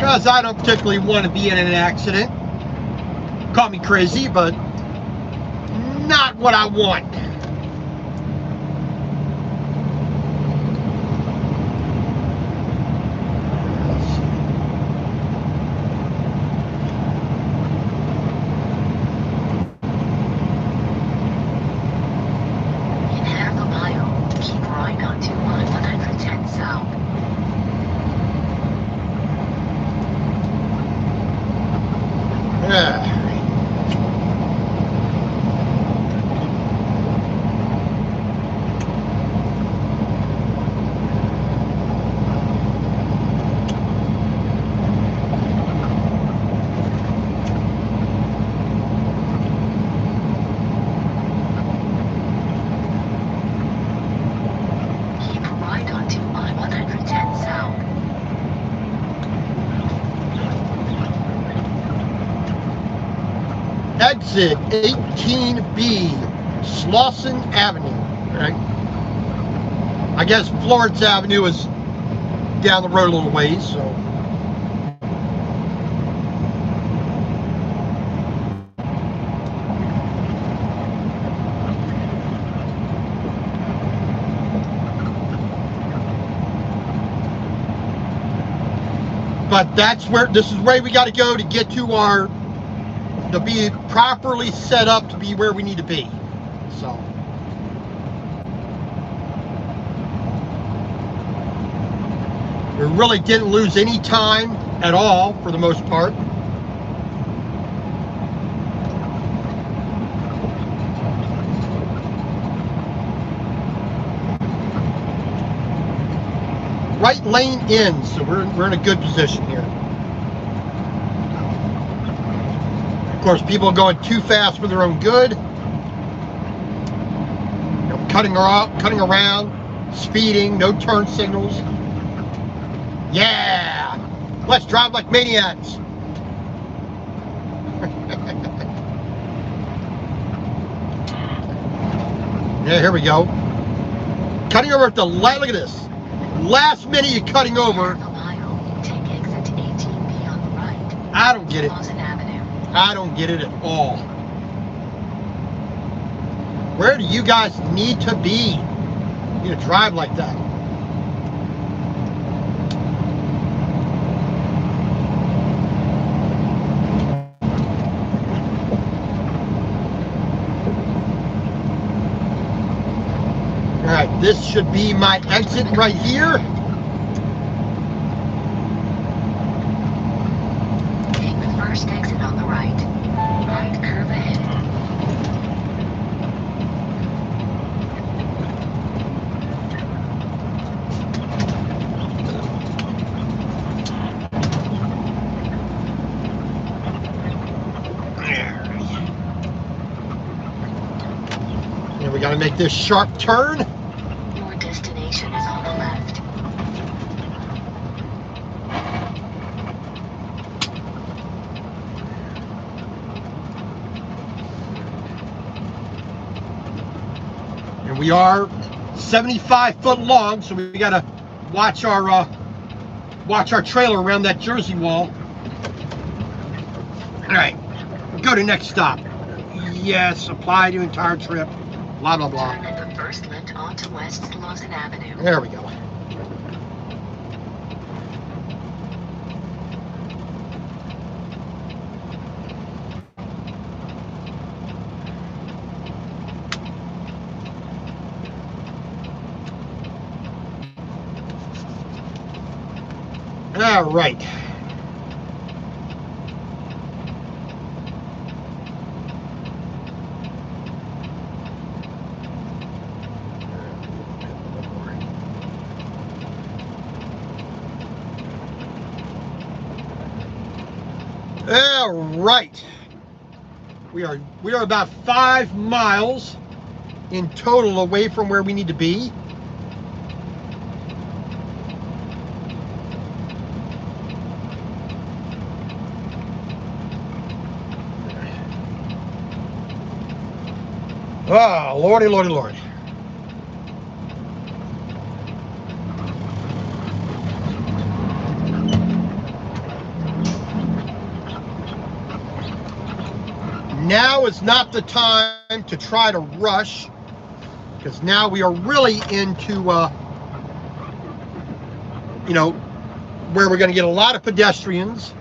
because I don't particularly want to be in an accident. Call me crazy, but not what I want. In half a mile, keep right onto I-110 South. Yeah. Keep right onto I-110 South. Exit 18B, Slauson Avenue. Right? I guess Florence Avenue is down the road a little ways, so. But that's where, this is where we got to go to get to our, to be properly set up to be where we need to be. So. We really didn't lose any time at all for the most part. Right lane in, so we're in a good position here. Of course, people are going too fast for their own good. You know, cutting around, speeding, no turn signals. Yeah! Let's drive like maniacs. Yeah, here we go. Cutting over at the light. Look at this. Last minute you're cutting over. Half a mile, take exit 18B on the right. I don't get it. Slauson Avenue. I don't get it at all. Where do you guys need to be? You to drive like that. All right, this should be my exit right here. Take the first exit on the right. Right curve ahead. And we got to make this sharp turn. Your destination is on the left. And we are 75 foot long, so we got to watch our trailer around that Jersey wall. All right, go to next stop. Yes, apply to entire trip. Blah blah blah. Turn at the first left onto West Slauson Avenue. There we go. All right. All right. We are about 5 miles in total away from where we need to be. Oh, lordy, lordy, lordy. Now is not the time to try to rush, because now we are really into, you know, where we're going to get a lot of pedestrians,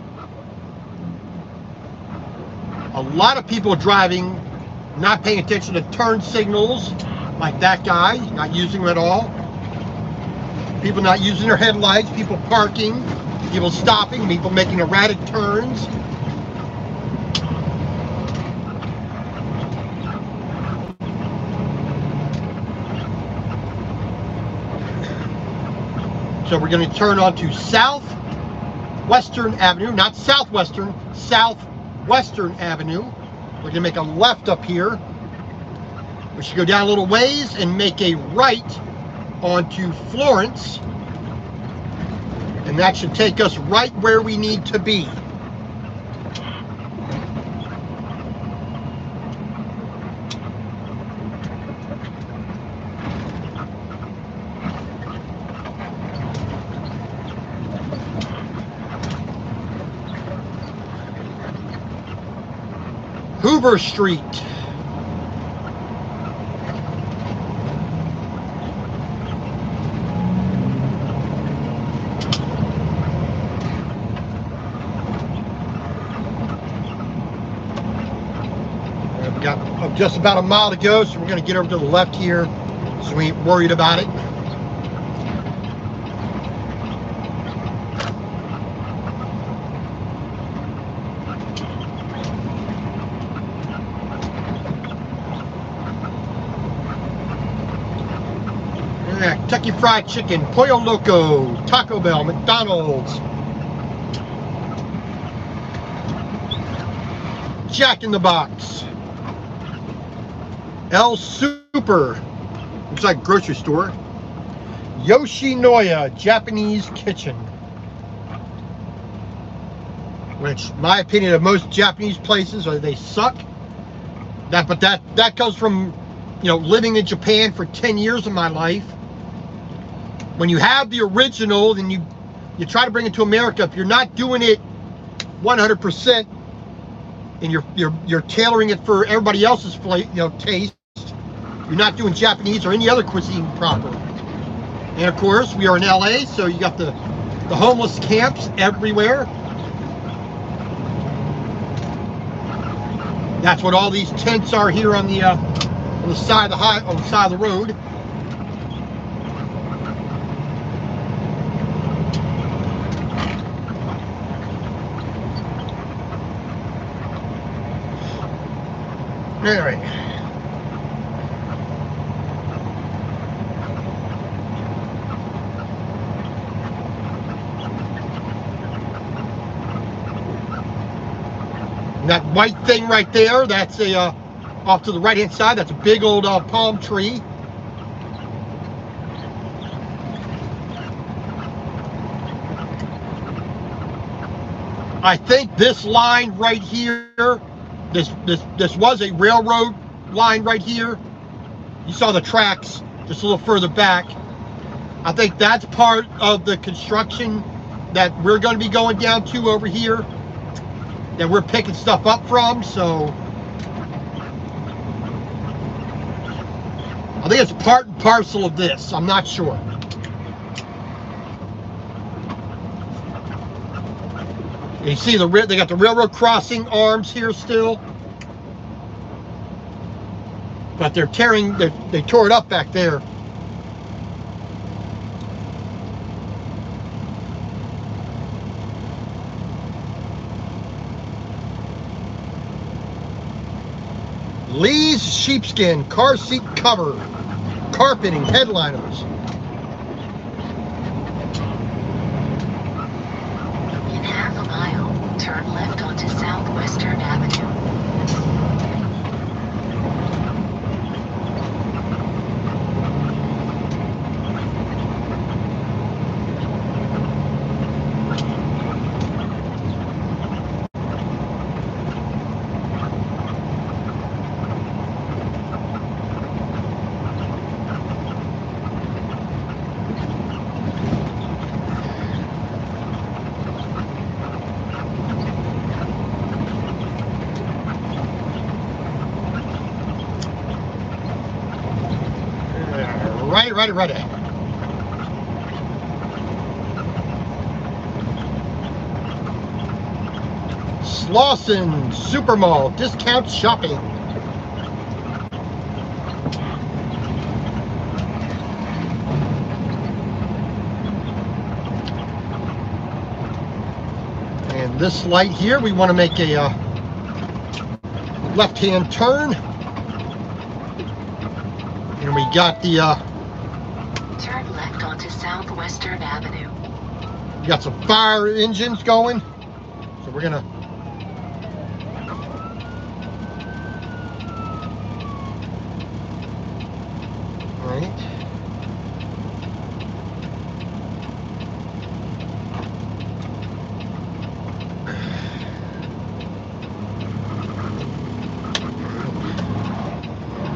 a lot of people driving, not paying attention to turn signals, like that guy, not using them at all. People not using their headlights, people parking, people stopping, people making erratic turns. So we're going to turn onto Southwestern Avenue, not Southwestern, Southwestern Avenue. We're going to make a left up here. We should go down a little ways and make a right onto Florence. And that should take us right where we need to be. Hoover Street. We've got just about a mile to go, so we're going to get over to the left here, so we ain't worried about it. Kentucky Fried Chicken, Pollo Loco, Taco Bell, McDonald's, Jack in the Box, El Super, looks like a grocery store, Yoshinoya Japanese Kitchen, which, my opinion of most Japanese places are they suck. But that comes from, you know, living in Japan for 10 years of my life. When you have the original, then you try to bring it to America. If you're not doing it 100%, and you're tailoring it for everybody else's taste, you're not doing Japanese or any other cuisine proper. And of course, we are in LA, so you got the homeless camps everywhere. That's what all these tents are here on the side of the road. All right. And that white thing right there, that's off to the right-hand side, that's a big old palm tree. I think this line right here, this was a railroad line right here. You saw the tracks just a little further back. I think that's part of the construction that we're going to be going down to over here, that we're picking stuff up from. So I think it's part and parcel of this. I'm not sure. You see they got the railroad crossing arms here still, but they tore it up back there. Lee's sheepskin car seat cover, carpeting, headliners. In half a mile, turn left onto Southwestern Avenue. Ready. Slauson Supermall discount shopping. And this light here, we want to make a left-hand turn. And we got the Turn left onto Southwestern Avenue. we got some fire engines going. So we're gonna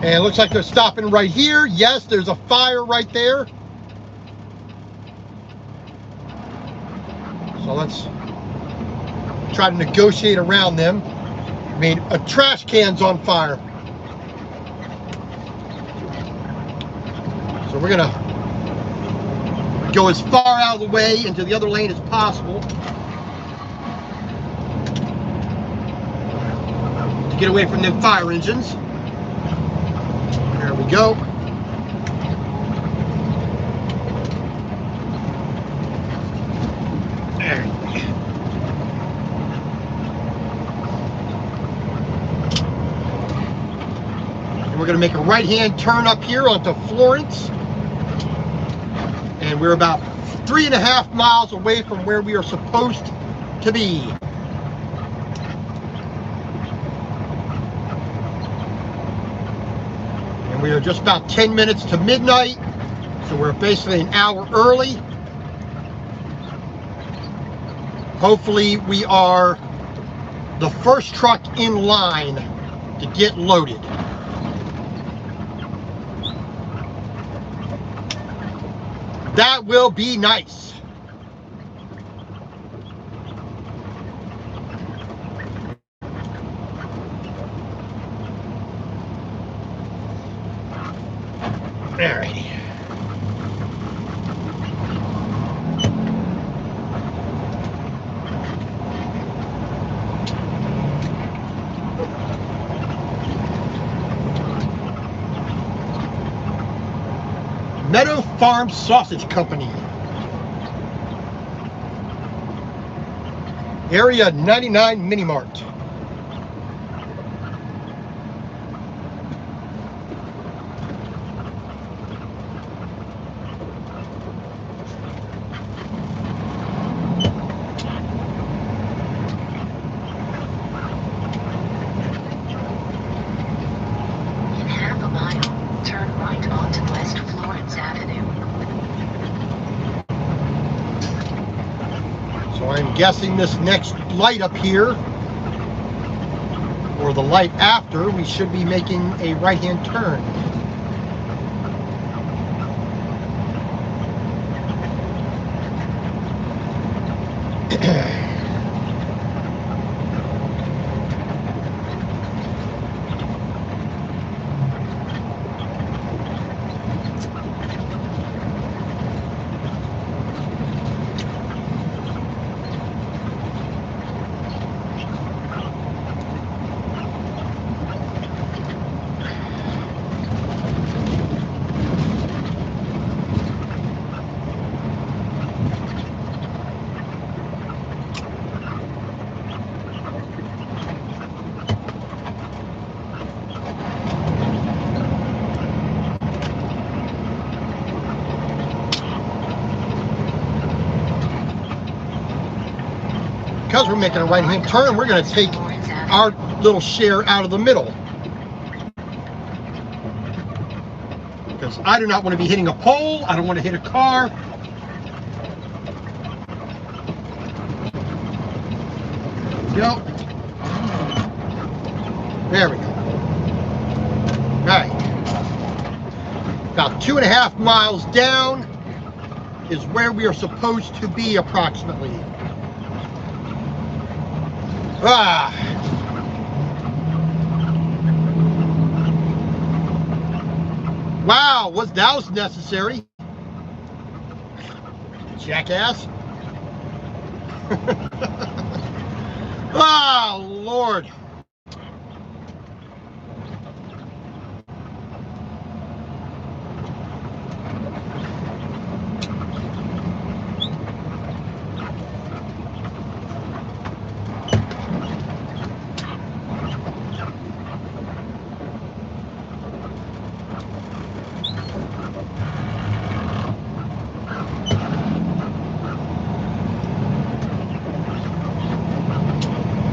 and it looks like they're stopping right here. Yes, there's a fire right there. So let's try to negotiate around them. I mean, a trash can's on fire. So we're gonna go as far out of the way into the other lane as possible to get away from them fire engines. There we go. There. And we're going to make a right-hand turn up here onto Florence. And we're about 3.5 miles away from where we are supposed to be. And we are just about 10 minutes to midnight, so we're basically an hour early. Hopefully we are the first truck in line to get loaded. That will be nice. Alrighty. Meadow Farm Sausage Company. Area 99 Mini Mart. In half a mile, turn right onto West Florence Avenue. So I'm guessing this next light up here, or the light after, we should be making a right-hand turn. Because we're making a right-hand turn, we're going to take our little share out of the middle. Because I do not want to be hitting a pole. I don't want to hit a car. Go. There we go. All right. About 2.5 miles down is where we are supposed to be approximately. Ah. Wow, that was necessary. Jackass. Oh, Lord.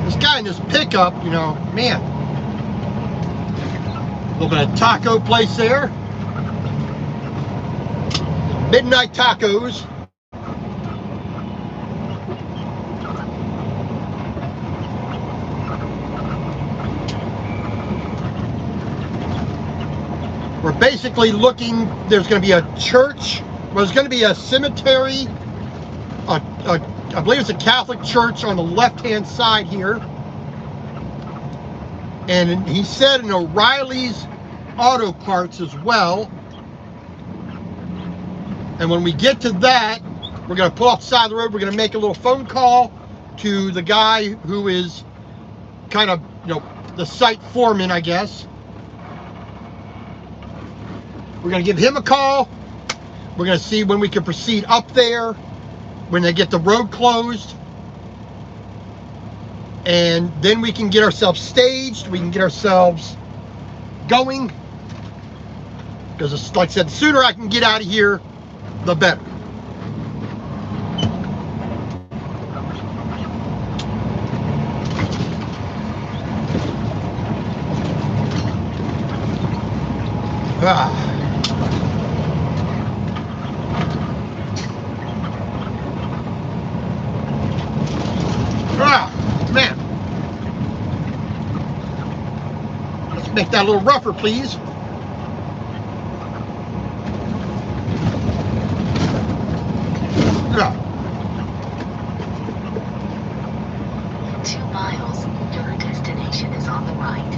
This guy in this pickup, you know, man. A little bit of taco place there. Midnight tacos. We're basically looking, there's going to be a church, well, there's going to be a cemetery, I believe it's a Catholic church on the left-hand side here. And he said an O'Reilly's Auto Parts as well. And when we get to that, we're going to pull off the side of the road. We're going to make a little phone call to the guy who is kind of, you know, the site foreman, I guess. We're going to give him a call. We're going to see when we can proceed up there, when they get the road closed. And then we can get ourselves staged. We can get ourselves going. Because, like I said, the sooner I can get out of here, the better. Ah. Man. Let's make that a little rougher, please. Yeah. 2 miles. Your destination is on the right.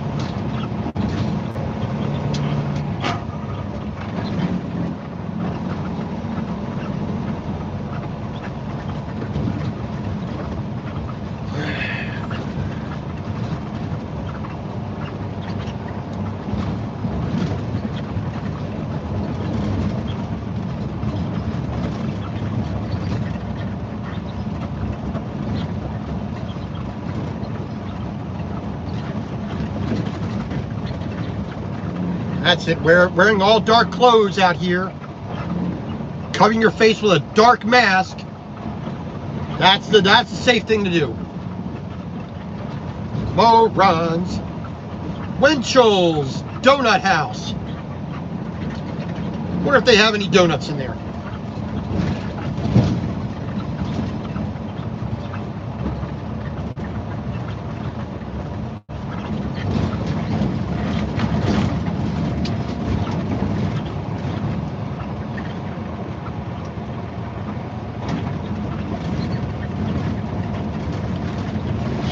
That's it. Wearing all dark clothes out here. Covering your face with a dark mask. That's the safe thing to do. Morons. Winchell's Donut House. Wonder if they have any donuts in there.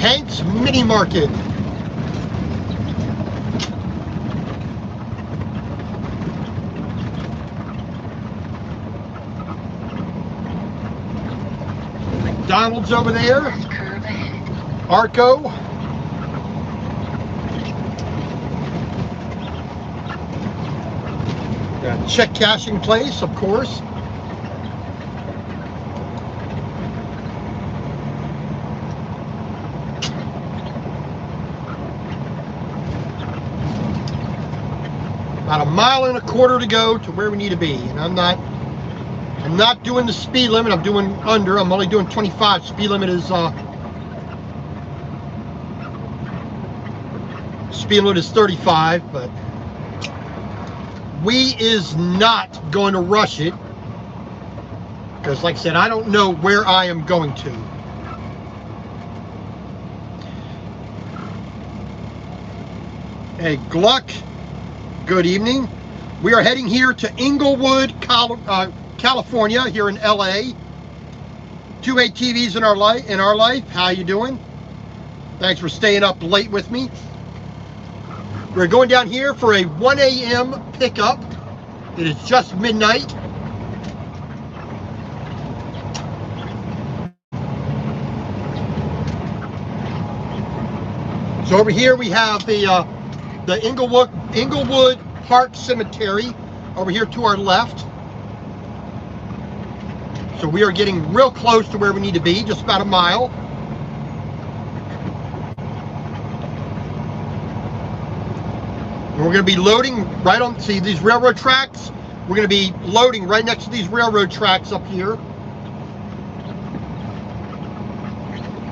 Hank's Mini Market. McDonald's over there. Left curve ahead. Arco. Got check cashing place, of course. About 1.25 miles to go to where we need to be, and I'm not doing the speed limit. I'm doing under. I'm only doing 25. Speed limit is 35, but we is not going to rush it because, like I said, I don't know where I am going to. Hey, Gluck. Good evening. We are heading here to Inglewood, California, here in LA. 2 ATVs in our life. How you doing? Thanks for staying up late with me. We're going down here for a 1 a.m. pickup. It is just midnight. So over here we have the Inglewood Park Cemetery over here to our left. So we are getting real close to where we need to be, just about a mile. And we're going to be loading right on, see these railroad tracks? We're going to be loading right next to these railroad tracks up here.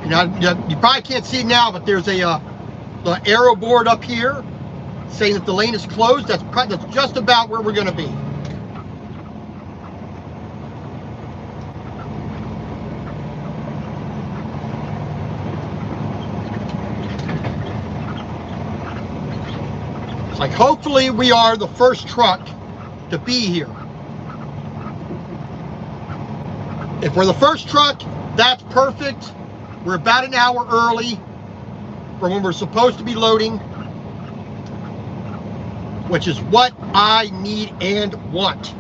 You probably can't see it now, but there's the arrow board up here saying that the lane is closed. That's just about where we're going to be. It's like hopefully we are the first truck to be here. If we're the first truck, that's perfect. We're about an hour early from when we're supposed to be loading, which is what I need and want.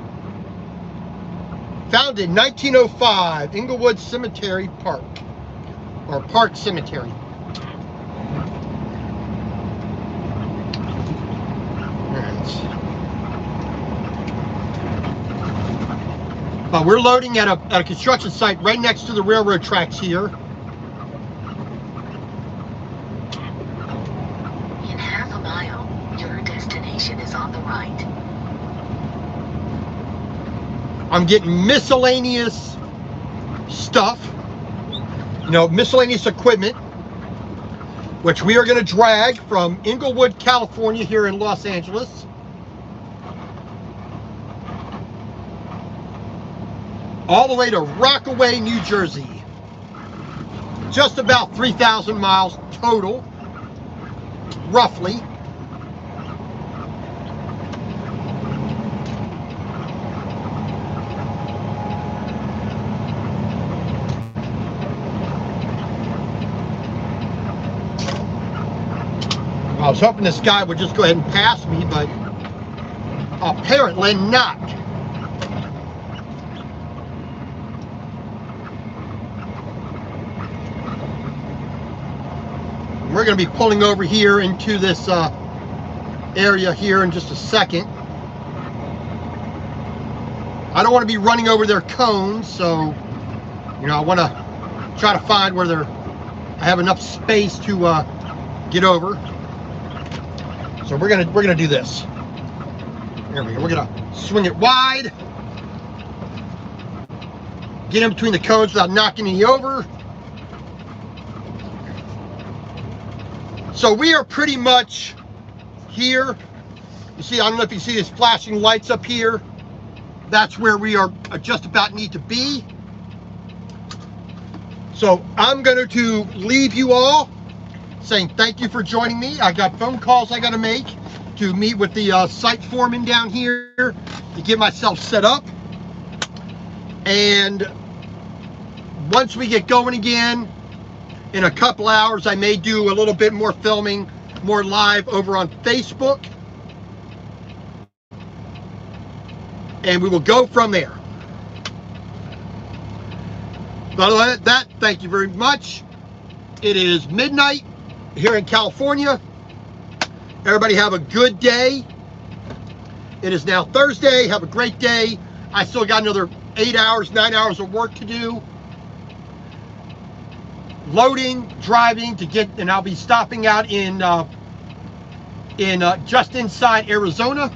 Founded in 1905, Inglewood Cemetery Park, or Park Cemetery. We're loading at a construction site right next to the railroad tracks here. In half a mile, your destination is on the right. I'm getting miscellaneous stuff, miscellaneous equipment, which we are going to drag from Inglewood, California here in Los Angeles. All the way to Rockaway, New Jersey. Just about 3,000 miles total, roughly. I was hoping this guy would just go ahead and pass me, but apparently not. We're going to be pulling over here into this area here in just a second. I don't want to be running over their cones, so I want to try to find where I have enough space to get over. So we're gonna do this. There we go. We're gonna swing it wide, get in between the cones without knocking any over. So we are pretty much here. You see, I don't know if you see these flashing lights up here. That's where we are just about need to be. So I'm going to leave you all saying thank you for joining me. I got phone calls I got to make to meet with the site foreman down here to get myself set up. And once we get going again, in a couple hours, I may do a little bit more filming, more live over on Facebook. And we will go from there. But other than that, thank you very much. It is midnight here in California. Everybody have a good day. It is now Thursday. Have a great day. I still got another 8 hours, 9 hours of work to do. Loading, driving to get, and I'll be stopping out in just inside Arizona.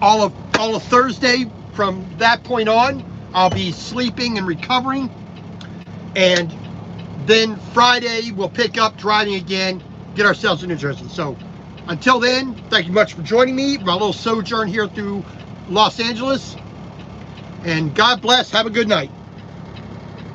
All of Thursday. From that point on, I'll be sleeping and recovering, and then Friday we'll pick up driving again, get ourselves to New Jersey. So until then, thank you much for joining me, my little sojourn here through Los Angeles, and God bless. Have a good night.